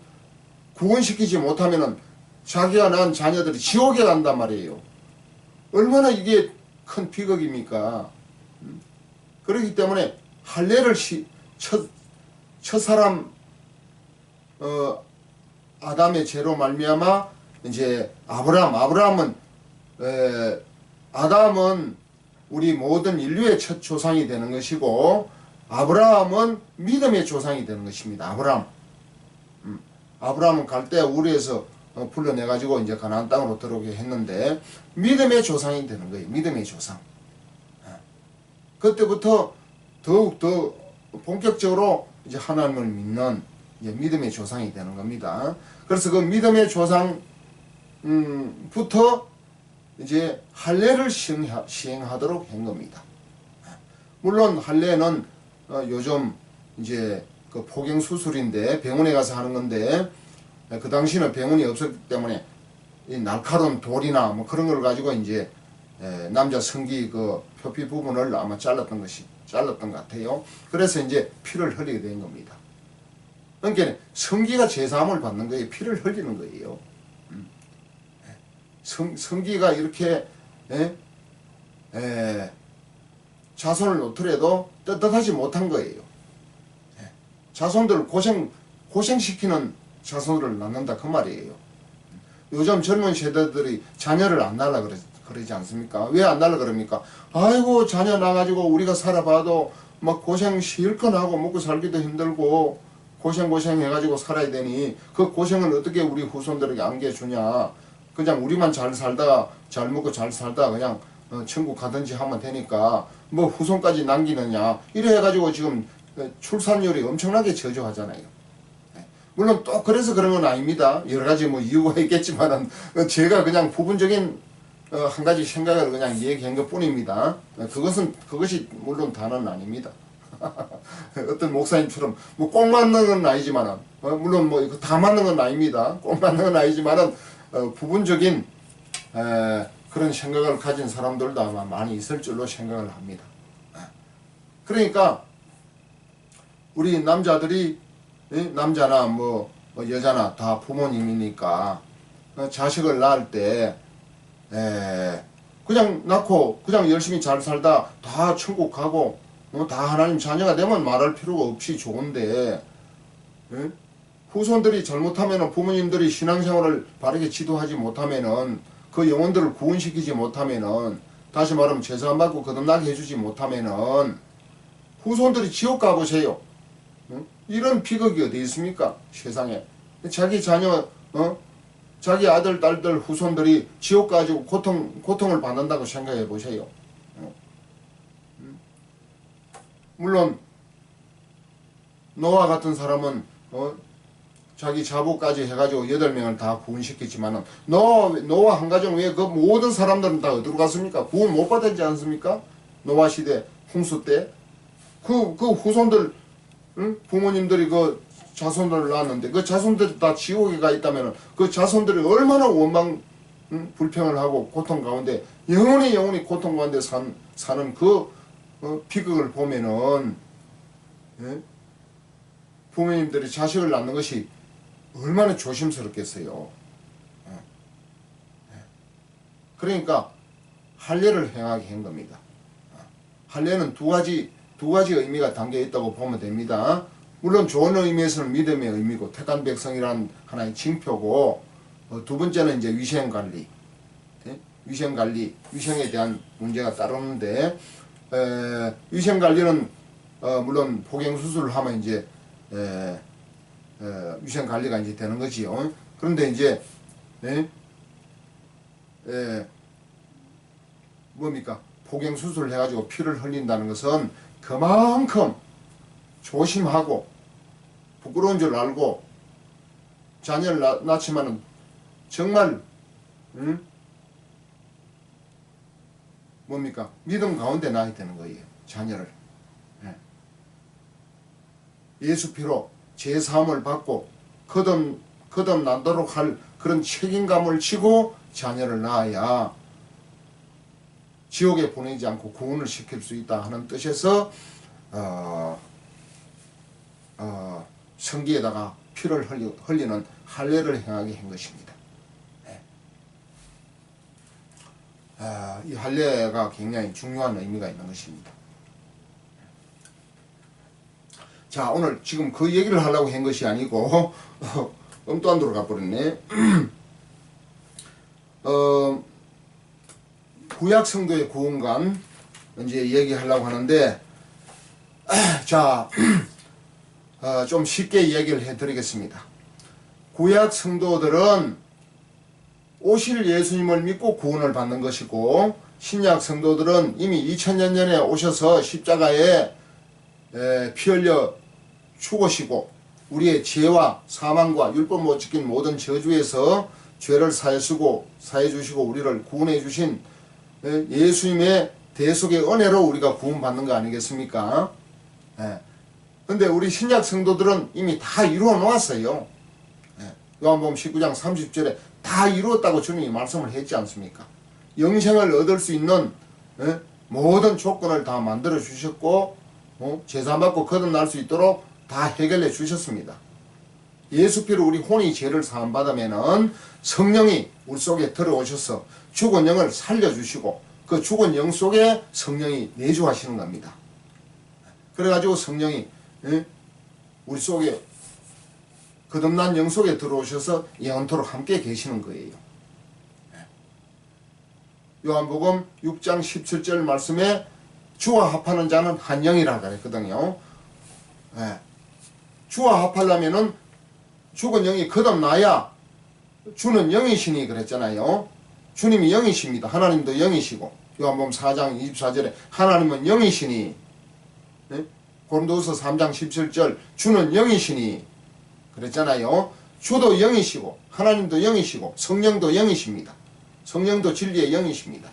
구원시키지 못하면은 자기가 낳은 자녀들이 지옥에 간단 말이에요. 얼마나 이게 큰 비극입니까? 그렇기 때문에 할례를 첫사람 아담의 죄로 말미암아 이제 아브라함은 아담은 우리 모든 인류의 첫 조상이 되는 것이고 아브라함은 믿음의 조상이 되는 것입니다. 아브라함은 갈대아 우르에서 불러내가지고 이제 가나안 땅으로 들어오게 했는데 믿음의 조상이 되는 거예요. 믿음의 조상. 그때부터 더욱 더 본격적으로 이제 하나님을 믿는 이제 믿음의 조상이 되는 겁니다. 그래서 그 믿음의 조상부터 이제 할례를 시행하도록 한 겁니다. 물론 할례는 요즘 이제 그 포경 수술인데 병원에 가서 하는 건데 그 당시는 병원이 없었기 때문에 이 날카로운 돌이나 뭐 그런 걸 가지고 이제 남자 성기 그 표피 부분을 아마 잘랐던 것 같아요. 그래서 이제 피를 흘리게 된 겁니다. 그러니까 성기가 제사함을 받는 거예요. 피를 흘리는 거예요. 성기가 이렇게 자손을 놓더라도 떳떳하지 못한 거예요. 자손들을 고생시키는 자손들을 낳는다 그 말이에요. 요즘 젊은 세대들이 자녀를 안 낳으려 그러지 않습니까? 왜 안 낳으려 그럽니까? 아이고 자녀 낳아가지고 우리가 살아봐도 막 고생 실컷 하고 먹고 살기도 힘들고 고생 해가지고 살아야 되니 그 고생을 어떻게 우리 후손들에게 안겨주냐. 그냥 우리만 잘 살다가 잘 먹고 잘 살다가 그냥 천국 가든지 하면 되니까 뭐 후손까지 남기느냐 이래 해가지고 지금 출산율이 엄청나게 저조하잖아요. 물론 또 그래서 그런 건 아닙니다. 여러 가지 뭐 이유가 있겠지만은 제가 그냥 부분적인 한 가지 생각을 그냥 얘기한 것 뿐입니다. 그것이 물론 다는 아닙니다. 어떤 목사님처럼 뭐 꼭 맞는 건 아니지만은 물론 뭐 다 맞는 건 아닙니다. 꼭 맞는 건 아니지만은 부분적인 그런 생각을 가진 사람들도 아마 많이 있을 줄로 생각을 합니다. 그러니까 우리 남자들이 남자나 뭐 여자나 다 부모님이니까 자식을 낳을 때 그냥 낳고 그냥 열심히 잘 살다 다 천국 가고 다 하나님 자녀가 되면 말할 필요가 없이 좋은데 후손들이 잘못하면 부모님들이 신앙생활을 바르게 지도하지 못하면은 그 영혼들을 구원시키지 못하면은 다시 말하면 제사 안 받고 거듭나게 해주지 못하면은 후손들이 지옥 가보세요. 이런 비극이 어디 있습니까? 세상에. 자기 자녀 자기 아들 딸들 후손들이 지옥 가지고 고통을 받는다고 생각해 보세요. 물론 노아 같은 사람은 자기 자부까지 해가지고 8명을 다 구원시켰지만은 노아 한 가정 외에 그 모든 사람들은 다 어디로 갔습니까? 구원 못 받았지 않습니까? 노아 시대 홍수 때 그 후손들 부모님들이 그 자손들을 낳았는데 그 자손들이 다 지옥에 가 있다면은 그 자손들이 얼마나 원망 불평을 하고 고통 가운데 영원히 고통 가운데 사는 그 비극을 보면은 부모님들이 자식을 낳는 것이 얼마나 조심스럽겠어요. 그러니까 할례를 행하게 한 겁니다. 할례는 두 가지 의미가 담겨 있다고 보면 됩니다. 물론 좋은 의미에서는 믿음의 의미고 택한 백성이란 하나의 징표고 두 번째는 이제 위생관리, 위생에 대한 문제가 따르는데 위생관리는 물론 포경수술을 하면 이제 위생관리가 이제 되는 거지요. 그런데 이제 뭡니까? 포경수술을 해가지고 피를 흘린다는 것은 그만큼 조심하고 부끄러운 줄 알고 자녀를 낳지만은 정말 뭡니까? 믿음 가운데 낳아야 되는 거예요. 자녀를. 예수 피로 제사함을 받고 거듭나도록 할 그런 책임감을 지고 자녀를 낳아야 지옥에 보내지 않고 구원을 시킬 수 있다 하는 뜻에서 성기에다가 피를 흘리는 할례를 행하게 한 것입니다. 이 할례가 굉장히 중요한 의미가 있는 것입니다. 자, 오늘 지금 그 얘기를 하려고 한 것이 아니고 엉뚱한 데로 가버렸네. 구약 성도의 구원관 이제 얘기하려고 하는데, 자, 좀 쉽게 얘기를 해드리겠습니다. 구약 성도들은 오실 예수님을 믿고 구원을 받는 것이고, 신약 성도들은 이미 2000년 전에 오셔서 십자가에 피 흘려 죽으시고 우리의 죄와 사망과 율법 못 지킨 모든 저주에서 죄를 사해 주시고 우리를 구원해 주신 예수님의 대속의 은혜로 우리가 구원받는 거 아니겠습니까? 근데 우리 신약 성도들은 이미 다 이루어 놓았어요. 요한복음 19장 30절에 다 이루었다고 주님이 말씀을 했지 않습니까? 영생을 얻을 수 있는 모든 조건을 다 만들어 주셨고, 제사받고 거듭날 수 있도록 다 해결해 주셨습니다. 예수 피로 우리 혼이 죄를 사함받으면은 성령이 우리 속에 들어오셔서 죽은 영을 살려주시고 그 죽은 영 속에 성령이 내주하시는 겁니다. 그래가지고 성령이 우리 속에 거듭난 영 속에 들어오셔서 영원토록 함께 계시는 거예요. 요한복음 6장 17절 말씀에 주와 합하는 자는 한 영이라고 그랬거든요. 주와 합하려면은 죽은 영이 거듭나야 주는 영이시니 그랬잖아요. 주님이 영이십니다. 하나님도 영이시고 요한복음 4장 24절에 하나님은 영이시니, 고린도후서 3장 17절 주는 영이시니 그랬잖아요. 주도 영이시고 하나님도 영이시고 성령도 영이십니다. 성령도 진리의 영이십니다.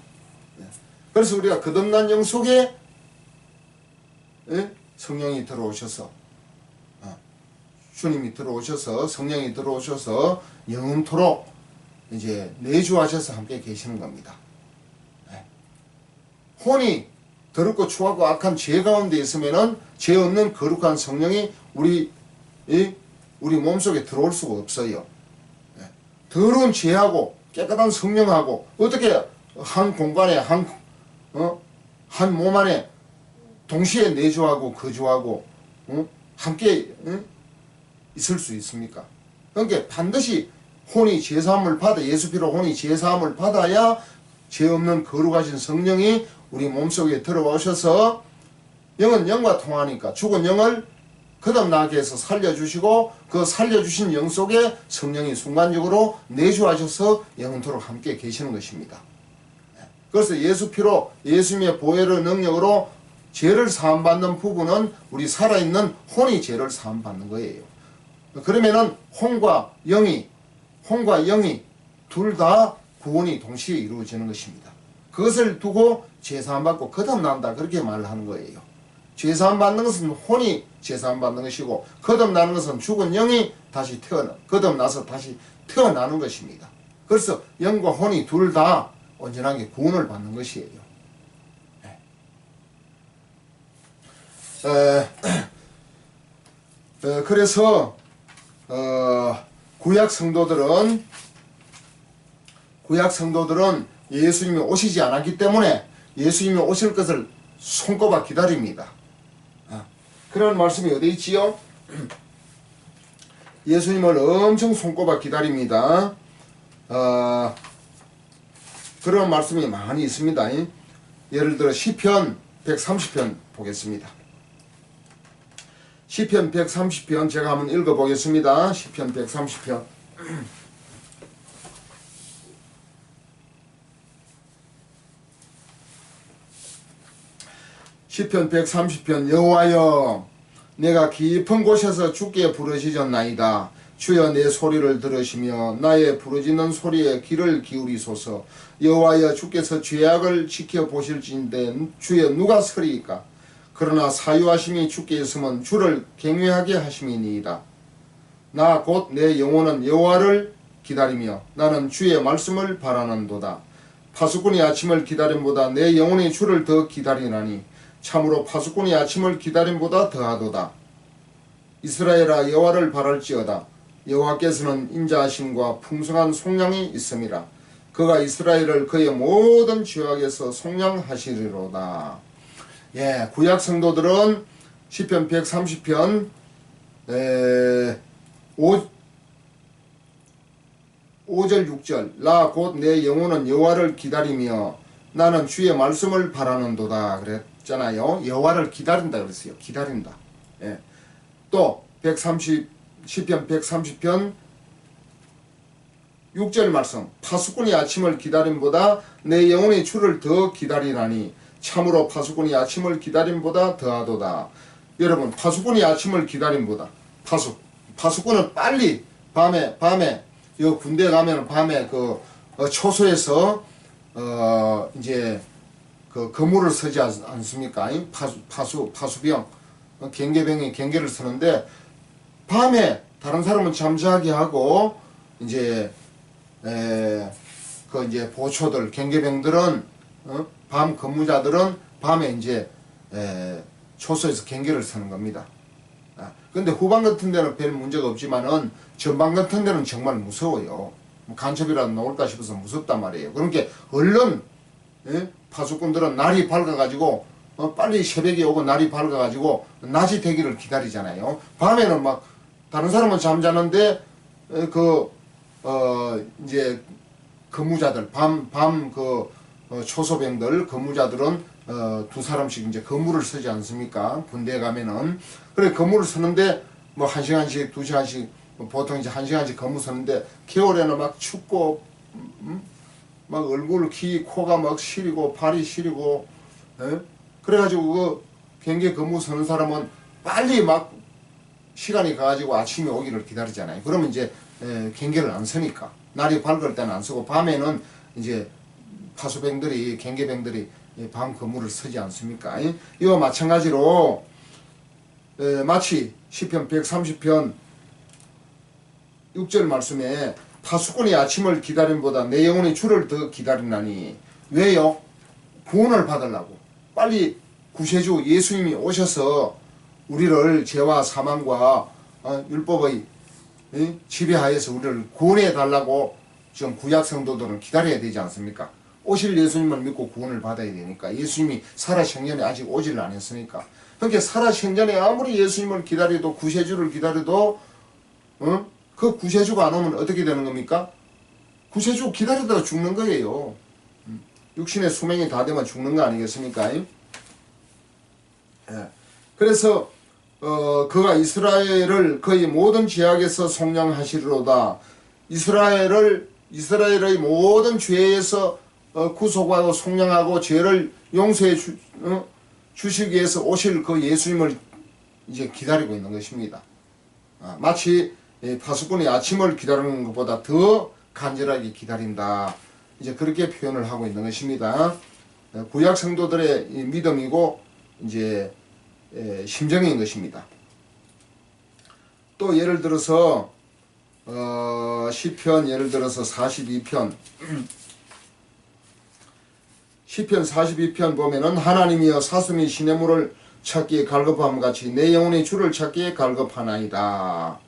그래서 우리가 거듭난 영 속에 성령이 들어오셔서 주님이 들어오셔서 성령이 들어오셔서 영원토록 이제 내주하셔서 함께 계시는 겁니다. 혼이 더럽고 추하고 악한 죄 가운데 있으면은 죄 없는 거룩한 성령이 우리 몸속에 들어올 수가 없어요. 더러운 죄하고 깨끗한 성령하고 어떻게 한 공간에 한 몸 안에 동시에 내주하고 거주하고 함께 있을 수 있습니까? 그러니까 반드시 혼이 죄사함을 받아 예수 피로 혼이 죄사함을 받아야 죄 없는 거룩하신 성령이 우리 몸속에 들어오셔서 영은 영과 통하니까 죽은 영을 거듭나게 해서 살려주시고 그 살려주신 영 속에 성령이 순간적으로 내주하셔서 영원토록 함께 계시는 것입니다. 그래서 예수 피로 예수님의 보혈의 능력으로 죄를 사함받는 부분은 우리 살아있는 혼이 죄를 사함받는 거예요. 그러면은 혼과 영이 둘 다 구원이 동시에 이루어지는 것입니다. 그것을 두고 죄사함받고 거듭난다 그렇게 말하는 거예요. 죄사함받는 것은 혼이 죄사함받는 것이고 거듭나는 것은 죽은 영이 다시 거듭나서 다시 태어나는 것입니다. 그래서 영과 혼이 둘 다 온전하게 구원을 받는 것이에요. 그래서 구약 성도들은 예수님이 오시지 않았기 때문에 예수님이 오실 것을 손꼽아 기다립니다. 그런 말씀이 어디 있지요? 예수님을 엄청 손꼽아 기다립니다. 그런 말씀이 많이 있습니다. 예를 들어 시편 130편 보겠습니다. 시편 130편 제가 한번 읽어보겠습니다. 시편 130편 시편 130편 여호와여 내가 깊은 곳에서 주께 부르짖었나이다. 주여 내 소리를 들으시며 나의 부르짖는 소리에 귀를 기울이소서. 여호와여 주께서 죄악을 지켜보실진데 주여 누가 서리이까. 그러나 사유하심이 주께 있으면 주를 경외하게 하심이니이다. 나 곧 내 영혼은 여호와를 기다리며 나는 주의 말씀을 바라는도다. 파수꾼이 아침을 기다림보다 내 영혼이 주를 더 기다리나니 참으로 파수꾼이 아침을 기다림보다 더하도다. 이스라엘아 여호와를 바랄지어다. 여호와께서는 인자하심과 풍성한 속량이 있음이라. 그가 이스라엘을 그의 모든 죄악에서 속량하시리로다. 구약 성도들은 시편 130편 5절 6절 나 곧 내 영혼은 여호와를 기다리며 나는 주의 말씀을 바라는도다 그랬잖아요. 여호와를 기다린다 그랬어요. 기다린다. 예. 또 130시편 130편 6절 말씀. 파수꾼이 아침을 기다림보다 내 영혼이 주를 더 기다리나니 참으로 파수꾼이 아침을 기다림보다 더하도다. 여러분, 파수꾼이 아침을 기다림보다, 파수꾼은 빨리 밤에 여 군대 가면 밤에 초소에서 이제 그 거물을 서지 않습니까? 파수병, 경계병이 경계를 서는데 밤에 다른 사람은 잠자게 하고 이제 이제 보초들, 경계병들은 밤 근무자들은 밤에 이제 초소에서 경계를 서는 겁니다. 근데 후방 같은 데는 별 문제가 없지만은 전방 같은 데는 정말 무서워요. 간첩이라도 나올까 싶어서 무섭단 말이에요. 그러니까 얼른 파수꾼들은 날이 밝아가지고 빨리 새벽에 오고 날이 밝아가지고 낮이 되기를 기다리잖아요. 밤에는 막 다른 사람은 잠자는데 이제 근무자들 초소병들 근무자들은 두 사람씩 이제 근무를 서지 않습니까? 군대에 가면은. 그래 근무를 서는데 뭐 1시간씩 2시간씩 보통 이제 1시간씩 근무 서는데 겨울에는 막 춥고 막 얼굴 귀 코가 막 시리고 발이 시리고 그래가지고 그 경계 근무 서는 사람은 빨리 막 시간이 가가지고 아침에 오기를 기다리잖아요. 그러면 이제 경계를 안 서니까 날이 밝을 때는 안 서고 밤에는 이제 파수병들이 경계병들이 밤 근무를 서지 않습니까? 이와 마찬가지로 마치 시편 130편 6절 말씀에 파수꾼이 아침을 기다림보다 내 영혼이 주를 더 기다리나니. 왜요? 구원을 받으려고 빨리 구세주 예수님이 오셔서 우리를 죄와 사망과 율법의 지배하에서 우리를 구원해 달라고 지금 구약 성도들은 기다려야 되지 않습니까? 오실 예수님을 믿고 구원을 받아야 되니까. 예수님이 살아생전에 아직 오지를 않았으니까. 그러니까 살아생전에 아무리 예수님을 기다려도 구세주를 기다려도 그 구세주가 안 오면 어떻게 되는 겁니까? 구세주 기다리다가 죽는 거예요. 육신의 수명이 다 되면 죽는 거 아니겠습니까? 예. 그래서 그가 이스라엘을 그의 모든 죄악에서 속량하시리로다. 이스라엘의 모든 죄에서 구속하고 속량하고 죄를 용서해 주시기 위해서 오실 그 예수님을 이제 기다리고 있는 것입니다. 마치 파수꾼이 아침을 기다리는 것보다 더 간절하게 기다린다. 이제 그렇게 표현을 하고 있는 것입니다. 구약 성도들의 믿음이고 이제 심정인 것입니다. 또 예를 들어서 시편 예를 들어서 42편 시편 42편 보면은 하나님이여 사슴이 시냇물을 찾기에 갈급함 같이 내 영혼이 주를 찾기에 갈급하나이다.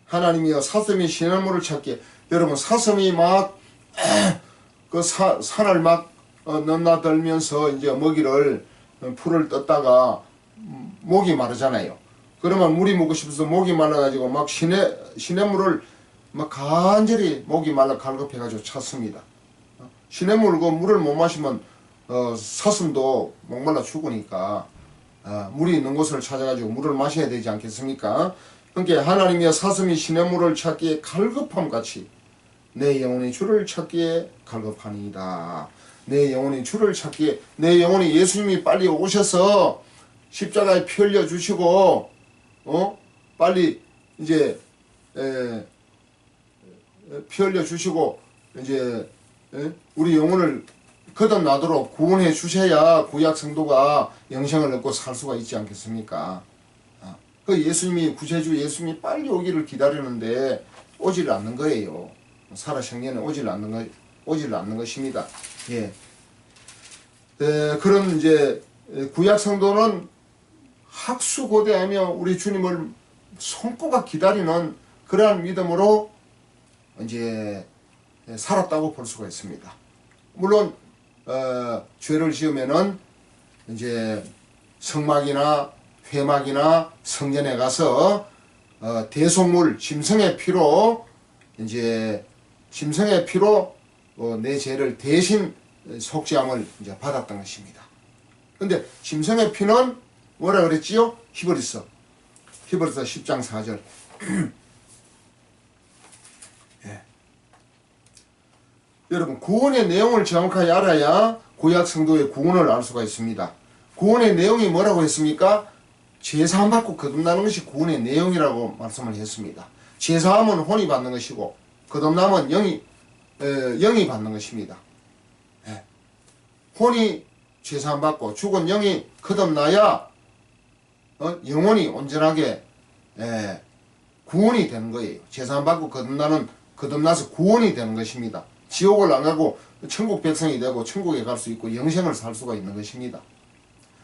하나님이여 사슴이 시냇물을 찾기에. 여러분 사슴이 막 그 산을 막 넘나들면서 이제 먹이를 풀을 떴다가 목이 마르잖아요. 그러면 물이 먹고 싶어서 목이 말라가지고 막 시냇물을 막 간절히 목이 말라 갈급해가지고 찾습니다. 시냇물 그 물을 못 마시면 사슴도 목말라 죽으니까 물이 있는 곳을 찾아가지고 물을 마셔야 되지 않겠습니까? 그러니까 하나님이여 사슴이 시냇물을 찾기에 갈급함 같이 내 영혼이 주를 찾기에 갈급하니이다. 내 영혼이 주를 찾기에, 내 영혼이 예수님이 빨리 오셔서 십자가에 피 흘려 주시고 빨리 이제 피 흘려 주시고 이제 우리 영혼을 거듭나도록 구원해 주셔야 구약 성도가 영생을 얻고 살 수가 있지 않겠습니까? 그 예수님이 구세주 예수님이 빨리 오기를 기다리는데 오질 않는 거예요. 살아생전에 오질 않는 것입니다. 예. 그런 이제 구약 성도는 학수고대하며 우리 주님을 손꼽아 기다리는 그러한 믿음으로 이제 살았다고 볼 수가 있습니다. 물론 죄를 지으면은 이제 성막이나 회막이나 성전에 가서 대속물 짐승의 피로 이제 내 죄를 대신 속죄함을 이제 받았던 것입니다. 근데 짐승의 피는 뭐라 그랬지요? 히브리서 10장 4절. 예. 여러분, 구원의 내용을 정확하게 알아야 구약 성도의 구원을 알 수가 있습니다. 구원의 내용이 뭐라고 했습니까? 죄사함 받고 거듭나는 것이 구원의 내용이라고 말씀을 했습니다. 죄사함은 혼이 받는 것이고 거듭남은 영이 받는 것입니다. 예. 혼이 죄사함 받고 죽은 영이 거듭나야 영혼이 온전하게 구원이 되는 거예요. 죄사함 받고 거듭나서 구원이 되는 것입니다. 지옥을 안 가고 천국 백성이 되고 천국에 갈 수 있고 영생을 살 수가 있는 것입니다.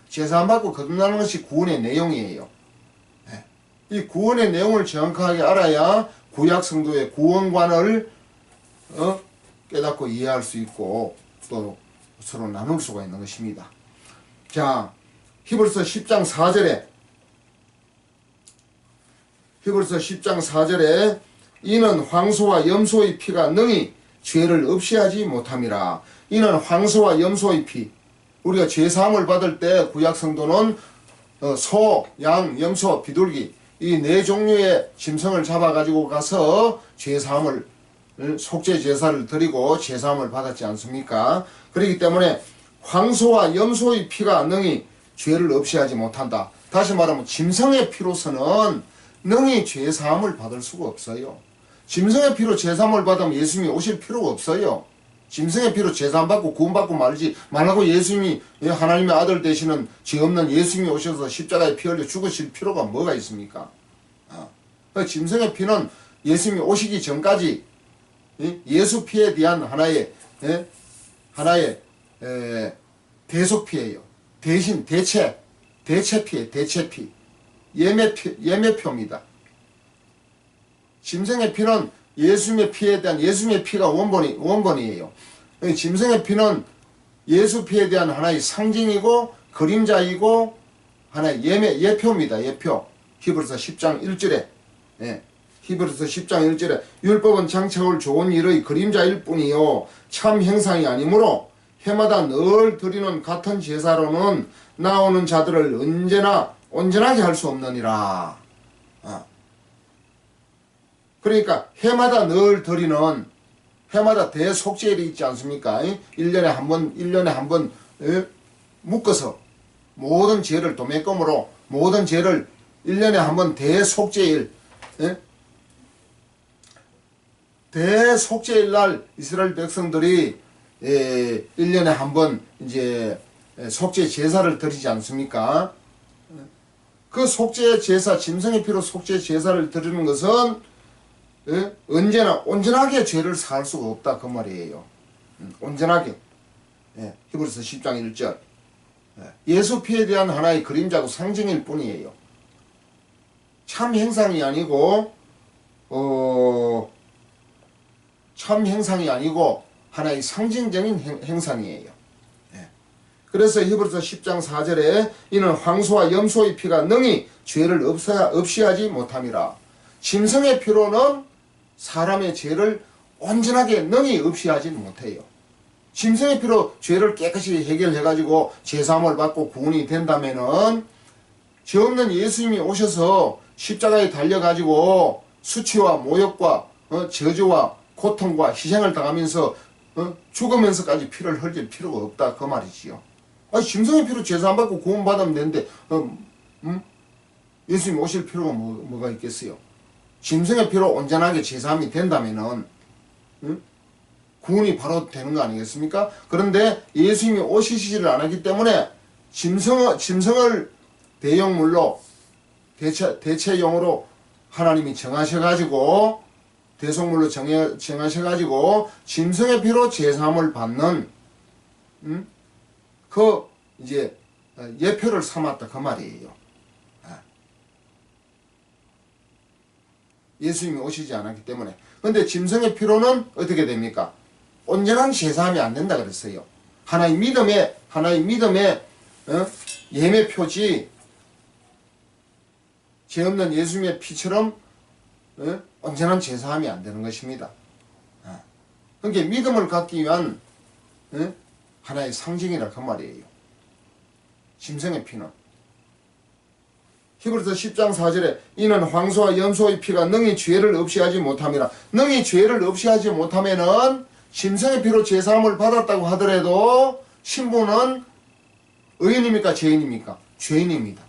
죄사함 받고 거듭나는 것이 구원의 내용이에요. 이 구원의 내용을 정확하게 알아야 구약 성도의 구원관을 깨닫고 이해할 수 있고 또 서로 나눌 수가 있는 것입니다. 자, 히브리서 10장 4절에 이는 황소와 염소의 피가 능히 죄를 없이하지 못함이라. 이는 황소와 염소의 피, 우리가 죄사함을 받을 때 구약 성도는 소, 양, 염소, 비둘기 이 네 종류의 짐승을 잡아가지고 가서 죄사함을 속죄 제사를 드리고 죄사함을 받았지 않습니까? 그렇기 때문에 황소와 염소의 피가 능히 죄를 없이하지 못한다. 다시 말하면 짐승의 피로서는 능히 죄사함을 받을 수가 없어요. 짐승의 피로 죄사함을 받으면 예수님이 오실 필요가 없어요. 짐승의 피로 죄사함 받고 구원받고 말라고 예수님이 하나님의 아들 되시는 죄 없는 예수님이 오셔서 십자가에 피 흘려 죽으실 필요가 뭐가 있습니까? 짐승의 피는 예수님이 오시기 전까지 예수 피에 대한 하나의 대속피예요. 대신 대체피, 예매표입니다. 짐승의 피는 예수님의 피에 대한 예수님의 피가 원본이에요. 짐승의 피는 예수 피에 대한 하나의 상징이고 그림자이고 하나의 예표입니다. 예표. 히브리서 10장 1절에 히브리서 10장 1절에 율법은 장차 올 좋은 일의 그림자일 뿐이요 참 형상이 아니므로 해마다 늘 드리는 같은 제사로는 나오는 자들을 언제나 온전하게 할 수 없느니라. 그러니까 해마다 늘 드리는 해마다 대속죄일이 있지 않습니까? 1년에 한 번 묶어서 모든 죄를 도매금으로 모든 죄를 1년에 한 번 대속죄일 대속죄일 날 이스라엘 백성들이 1년에 한 번 이제 속죄 제사를 드리지 않습니까? 그 속죄 제사, 짐승의 피로 속죄 제사를 드리는 것은 언제나 온전하게 죄를 살 수가 없다 그 말이에요. 온전하게. 히브리서 10장 1절. 예수 피에 대한 하나의 그림자고 상징일 뿐이에요. 참 형상이 아니고 하나의 상징적인 형상이에요. 그래서 히브리서 10장 4절에 이는 황소와 염소의 피가 능히 죄를 없이하지 못함이라. 짐승의 피로는 사람의 죄를 온전하게 능히 없이하지 못해요. 짐승의 피로 죄를 깨끗이 해결해가지고 제사함을 받고 구원이 된다면은 죄 없는 예수님이 오셔서 십자가에 달려가지고 수치와 모욕과 저주와 고통과 희생을 당하면서 죽으면서까지 피를 흘릴 필요가 없다 그 말이지요. 아니 짐승의 피로 제사 안 받고 구원 받으면 되는데 예수님 오실 필요가 뭐가 있겠어요? 짐승의 피로 온전하게 제사함이 된다면은 구원이 바로 되는 거 아니겠습니까? 그런데 예수님이 오시지를 않았기 때문에 짐승을 대용물로 대체용으로 하나님이 정하셔가지고 대속물로 정하셔가지고 짐승의 피로 제사함을 받는 그 이제 예표를 삼았다 그 말이에요. 예수님이 오시지 않았기 때문에. 근데 짐승의 피로는 어떻게 됩니까? 온전한 제사함이 안 된다 그랬어요. 하나의 믿음의 예매표지 죄 없는 예수님의 피처럼 온전한 제사함이 안 되는 것입니다. 그러니까 믿음을 갖기 위한 하나의 상징이라 그 말이에요. 짐승의 피는. 히브리서 10장 4절에 이는 황소와 염소의 피가 능히 죄를 없이 하지 못함이라. 능히 죄를 없이 하지 못하면은 짐승의 피로 제사함을 받았다고 하더라도 신부는 의인입니까? 죄인입니까? 죄인입니다.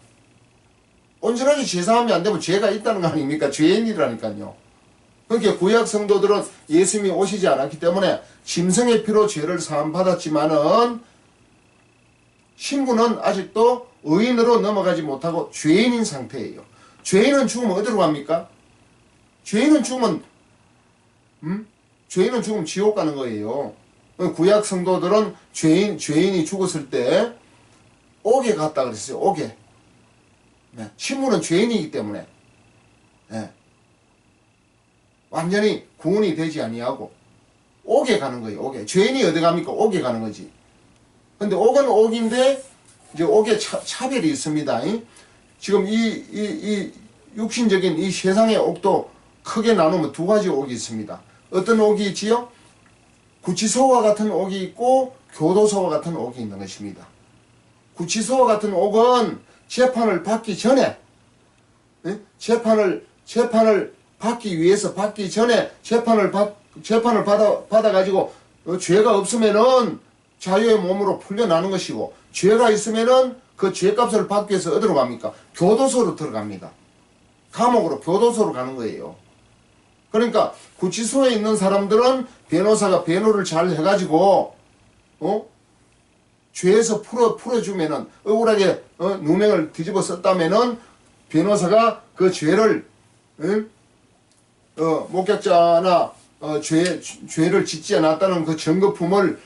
온전하게 제사함이 안 되면 죄가 있다는 거 아닙니까? 죄인이라니까요. 그러니까 구약 성도들은 예수님이 오시지 않았기 때문에 짐승의 피로 죄를 사함 받았지만은 신부는 아직도 의인으로 넘어가지 못하고 죄인인 상태예요. 죄인은 죽으면 어디로 갑니까? 죄인은 죽으면 죄인은 죽으면 지옥 가는 거예요. 구약 성도들은 죄인이 죽었을 때 옥에 갔다 그랬어요. 옥에. 네. 신부는 죄인이기 때문에 네. 완전히 구원이 되지 아니하고 옥에 가는 거예요. 옥에. 죄인이 어디 갑니까? 옥에 가는 거지. 근데 옥은 옥인데 이제 옥에 차별이 있습니다. 지금 이 육신적인 이 세상의 옥도 크게 나누면 두 가지 옥이 있습니다. 어떤 옥이 있지요? 구치소와 같은 옥이 있고 교도소와 같은 옥이 있는 것입니다. 구치소와 같은 옥은 재판을 받기 전에 재판을 받기 위해서 받기 전에 재판을 받아가지고 죄가 없으면은 자유의 몸으로 풀려나는 것이고 죄가 있으면은 그 죄값을 받기 위해서 어디로 갑니까? 교도소로 들어갑니다. 감옥으로 교도소로 가는 거예요. 그러니까 구치소에 있는 사람들은 변호사가 변호를 잘 해가지고 죄에서 풀어주면은 억울하게 누명을 뒤집어 썼다면은 변호사가 그 죄를 목격자나 죄를 짓지 않았다는 그 증거품을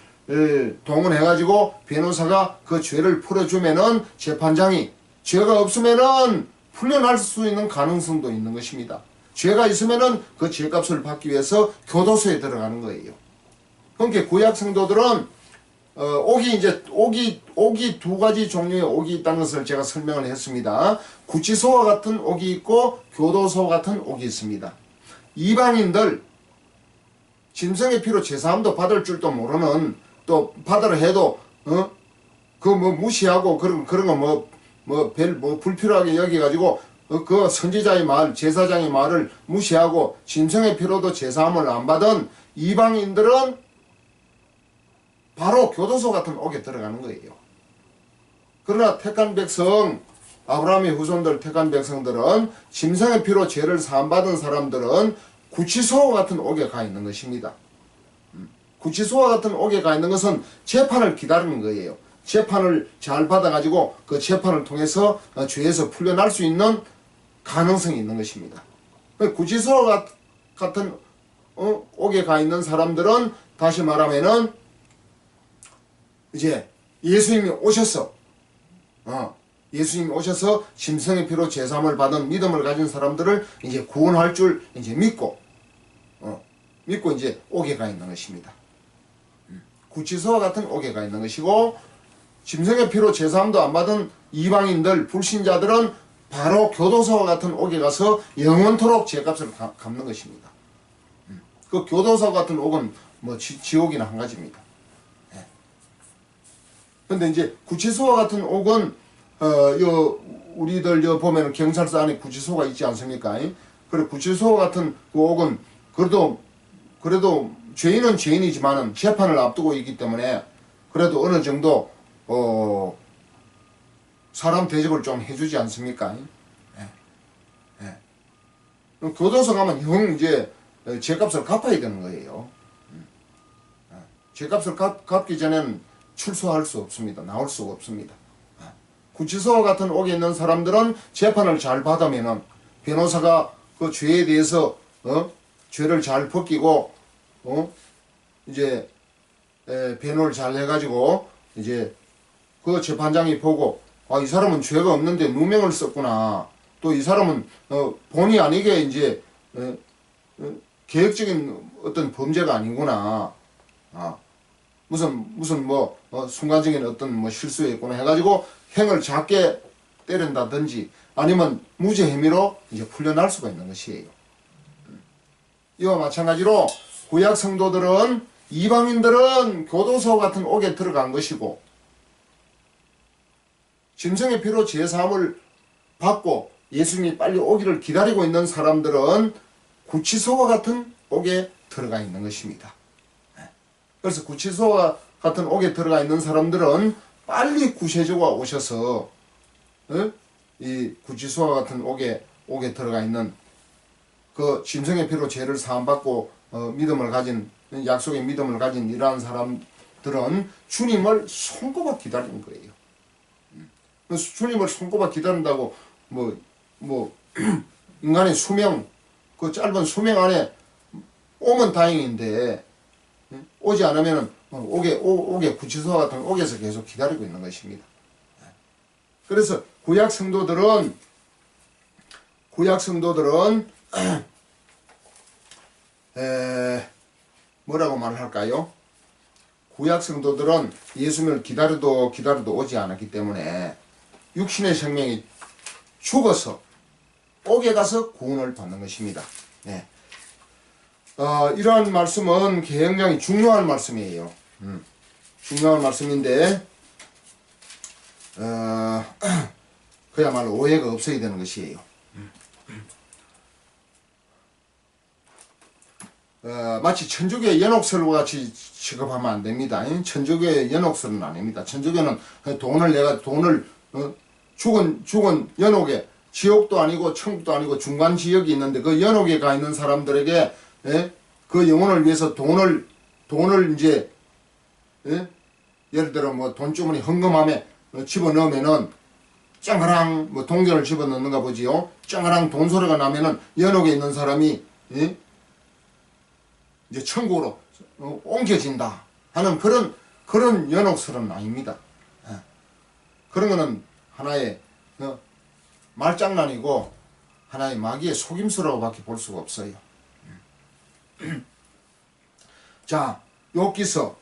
동원해가지고 변호사가 그 죄를 풀어주면은 재판장이 죄가 없으면은 풀려날 수 있는 가능성도 있는 것입니다. 죄가 있으면은 그 죄값을 받기 위해서 교도소에 들어가는 거예요. 그러니까 구약 성도들은 옥이 두 가지 종류의 옥이 있다는 것을 제가 설명을 했습니다. 구치소와 같은 옥이 있고 교도소 같은 옥이 있습니다. 이방인들 짐승의 피로 제사함도 받을 줄도 모르는 또 받으려 해도 그거 뭐 무시하고 그런 거 불필요하게 여기가지고 그 선지자의 말, 제사장의 말을 무시하고 짐승의 피로도 제사함을 안 받은 이방인들은 바로 교도소 같은 옥에 들어가는 거예요. 그러나 택한 백성, 아브라함의 후손들 택한 백성들은 짐승의 피로 죄를 사함받은 사람들은 구치소와 같은 옥에 가 있는 것입니다. 구치소와 같은 옥에 가 있는 것은 재판을 기다리는 거예요. 재판을 잘 받아가지고 그 재판을 통해서 죄에서 풀려날 수 있는 가능성이 있는 것입니다. 구치소 같은 옥에 가 있는 사람들은 다시 말하면은 이제 예수님이 오셔서 짐승의 피로 제사함을 받은 믿음을 가진 사람들을 이제 구원할 줄 이제 믿고 이제 옥에 가 있는 것입니다. 구치소와 같은 옥에 가 있는 것이고 짐승의 피로 제사함도 안 받은 이방인들 불신자들은 바로 교도소와 같은 옥에 가서 영원토록 죄값을 갚는 것입니다. 그 교도소 같은 옥은 뭐 지옥이나 한 가지입니다. 근데 이제 구치소와 같은 옥은 우리들 보면은 경찰서 안에 구치소가 있지 않습니까? 그리고 구치소 같은 그 옥은 그래도 죄인은 죄인이지만은 재판을 앞두고 있기 때문에 그래도 어느 정도 사람 대접을 좀 해주지 않습니까? 교도소 가면 이제 죄값을 갚아야 되는 거예요. 죄값을 갚기 전에는 출소할 수 없습니다. 나올 수가 없습니다. 구치소 같은 옥에 있는 사람들은 재판을 잘 받으면은 변호사가 그 죄에 대해서 죄를 잘 벗기고 이제 변호를 잘 해가지고 이제 그 재판장이 보고 이 사람은 죄가 없는데 누명을 썼구나. 또 이 사람은 본의 아니게 이제 계획적인 어떤 범죄가 아니구나. 무슨 순간적인 어떤 실수였구나 해가지고 형을 작게 때린다든지 아니면 무죄 혐의로 이제 풀려날 수가 있는 것이에요. 이와 마찬가지로 구약 성도들은 이방인들은 교도소 같은 옥에 들어간 것이고 짐승의 피로 제사함을 받고 예수님이 빨리 오기를 기다리고 있는 사람들은 구치소와 같은 옥에 들어가 있는 것입니다. 그래서 구치소와 같은 옥에 들어가 있는 사람들은 빨리 구세주가 오셔서 이 구치소와 같은 옥에 들어가 있는 그 짐승의 피로 죄를 사함받고 믿음을 가진 약속의 믿음을 가진 이러한 사람들은 주님을 손꼽아 기다리는 거예요. 그래서 주님을 손꼽아 기다린다고 뭐 인간의 수명 그 짧은 수명 안에 오면 다행인데 오지 않으면 옥에 구치소와 같은 옥에서 계속 기다리고 있는 것입니다. 그래서 구약 성도들은 뭐라고 말할까요? 구약 성도들은 예수님을 기다려도 오지 않았기 때문에 육신의 생명이 죽어서 옥에 가서 구원을 받는 것입니다. 네. 이러한 말씀은 굉장히 중요한 말씀이에요. 중요한 말씀인데 그야말로 오해가 없어야 되는 것이에요. 마치 천주교의 연옥설과 같이 취급하면 안 됩니다. 천주교의 연옥설은 아닙니다. 천주교는 돈을 죽은 연옥에 지옥도 아니고 천국도 아니고 중간 지역이 있는데 그 연옥에 가 있는 사람들에게 그 영혼을 위해서 돈을 이제 예를 들어 뭐 돈주머니 헌금함에 집어넣으면은 짱하랑 뭐 동전을 집어넣는가 보지요. 짱하랑 돈 소리가 나면은 연옥에 있는 사람이 이제 천국으로 옮겨진다 하는 그런 연옥설은 아닙니다. 그런 거는 하나의 말장난이고 하나의 마귀의 속임수라고밖에 볼 수가 없어요. 자, 욥기서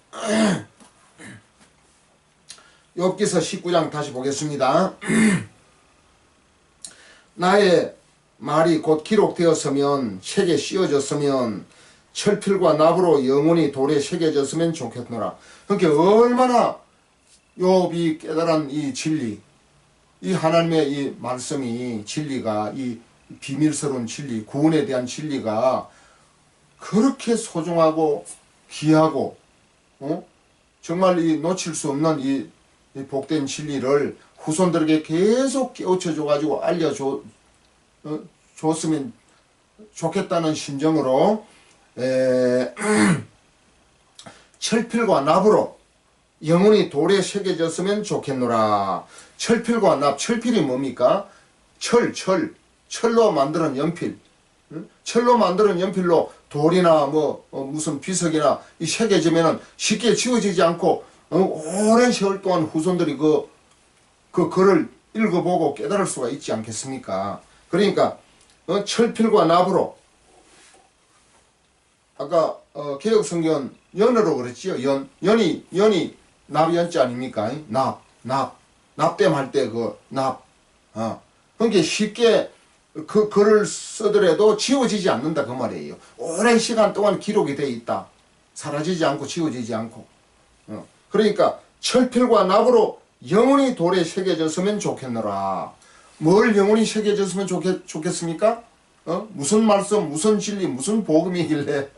19장 다시 보겠습니다. 나의 말이 곧 기록되었으면 책에 씌어졌으면 철필과 납으로 영원히 돌에 새겨졌으면 좋겠노라. 그러니까 얼마나 욥이 깨달은 이 진리, 이 하나님의 이 말씀이 진리가 이 비밀스러운 진리, 구원에 대한 진리가 그렇게 소중하고 귀하고 정말 이 놓칠 수 없는 이 복된 진리를 후손들에게 계속 깨우쳐 줘가지고 줬으면 좋겠다는 심정으로 철필과 납으로 영원히 돌에 새겨졌으면 좋겠노라. 철필과 납, 철필이 뭡니까? 철로 만드는 연필. 철로 만드는 연필로 돌이나 무슨 비석이나 이 새겨지면은 쉽게 지워지지 않고 오랜 세월 동안 후손들이 그 글을 읽어보고 깨달을 수가 있지 않겠습니까? 그러니까 철필과 납으로 아까 개혁성경 연으로 그랬지요. 연이 납연자 아닙니까? 납땜할 때 그 납. 그러니까 쉽게 그 글을 쓰더라도 지워지지 않는다 그 말이에요. 오랜 시간 동안 기록이 되어 있다. 사라지지 않고 지워지지 않고. 그러니까 철필과 납으로 영원히 돌에 새겨졌으면 좋겠노라. 뭘 영원히 새겨졌으면 좋겠습니까? 무슨 말씀, 무슨 진리, 무슨 복음이길래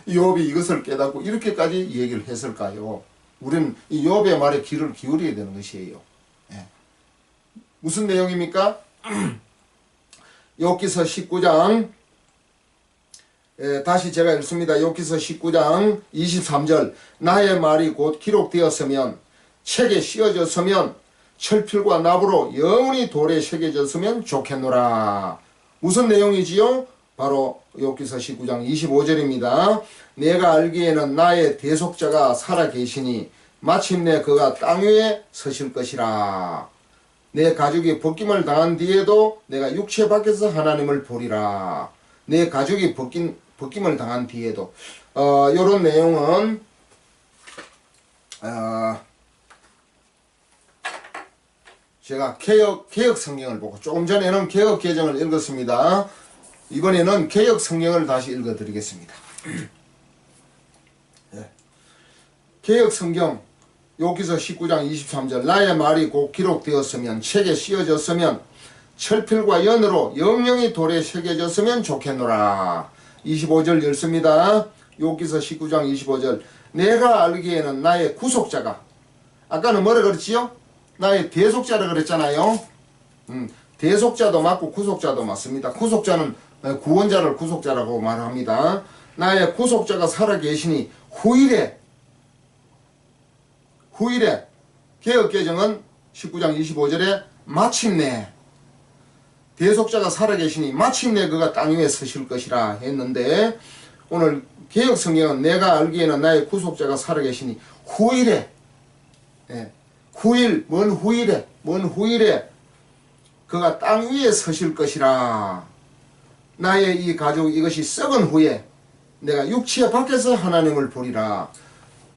욥이 이것을 깨닫고 이렇게까지 얘기를 했을까요? 우리는 이 욥의 말에 귀를 기울여야 되는 것이에요. 무슨 내용입니까? 욥기서 19장 다시 제가 읽습니다. 욥기서 19장 23절 나의 말이 곧 기록되었으면 책에 씌어졌으면 철필과 납으로 영원히 돌에 새겨졌으면 좋겠노라. 무슨 내용이지요? 바로 욥기서 19장 25절입니다. 내가 알기에는 나의 대속자가 살아계시니 마침내 그가 땅 위에 서실 것이라. 내 가족이 벗김을 당한 뒤에도 내가 육체 밖에서 하나님을 보리라. 내 가족이 벗김을 당한 뒤에도 요런 내용은 제가 개혁 성경을 보고 조금 전에는 개혁 개정을 읽었습니다. 이번에는 개혁 성경을 다시 읽어드리겠습니다. 개혁성경 욥기서 19장 23절 나의 말이 곧 기록되었으면 책에 씌어졌으면 철필과 연으로 영영이 돌에 새겨졌으면 좋겠노라. 25절 읽습니다. 욥기서 19장 25절 내가 알기에는 나의 구속자가 아까는 뭐라 그랬지요? 나의 대속자라 그랬잖아요. 대속자도 맞고 구속자도 맞습니다. 구속자는 구원자를 구속자라고 말합니다. 나의 구속자가 살아계시니 후일에 개혁개정은 19장 25절에 마침내 대속자가 살아계시니 마침내 그가 땅 위에 서실 것이라 했는데 오늘 개혁성경은 내가 알기에는 나의 구속자가 살아계시니 후일에 먼 후일에 그가 땅 위에 서실 것이라. 나의 이 가족 이것이 썩은 후에 내가 육체 밖에서 하나님을 보리라.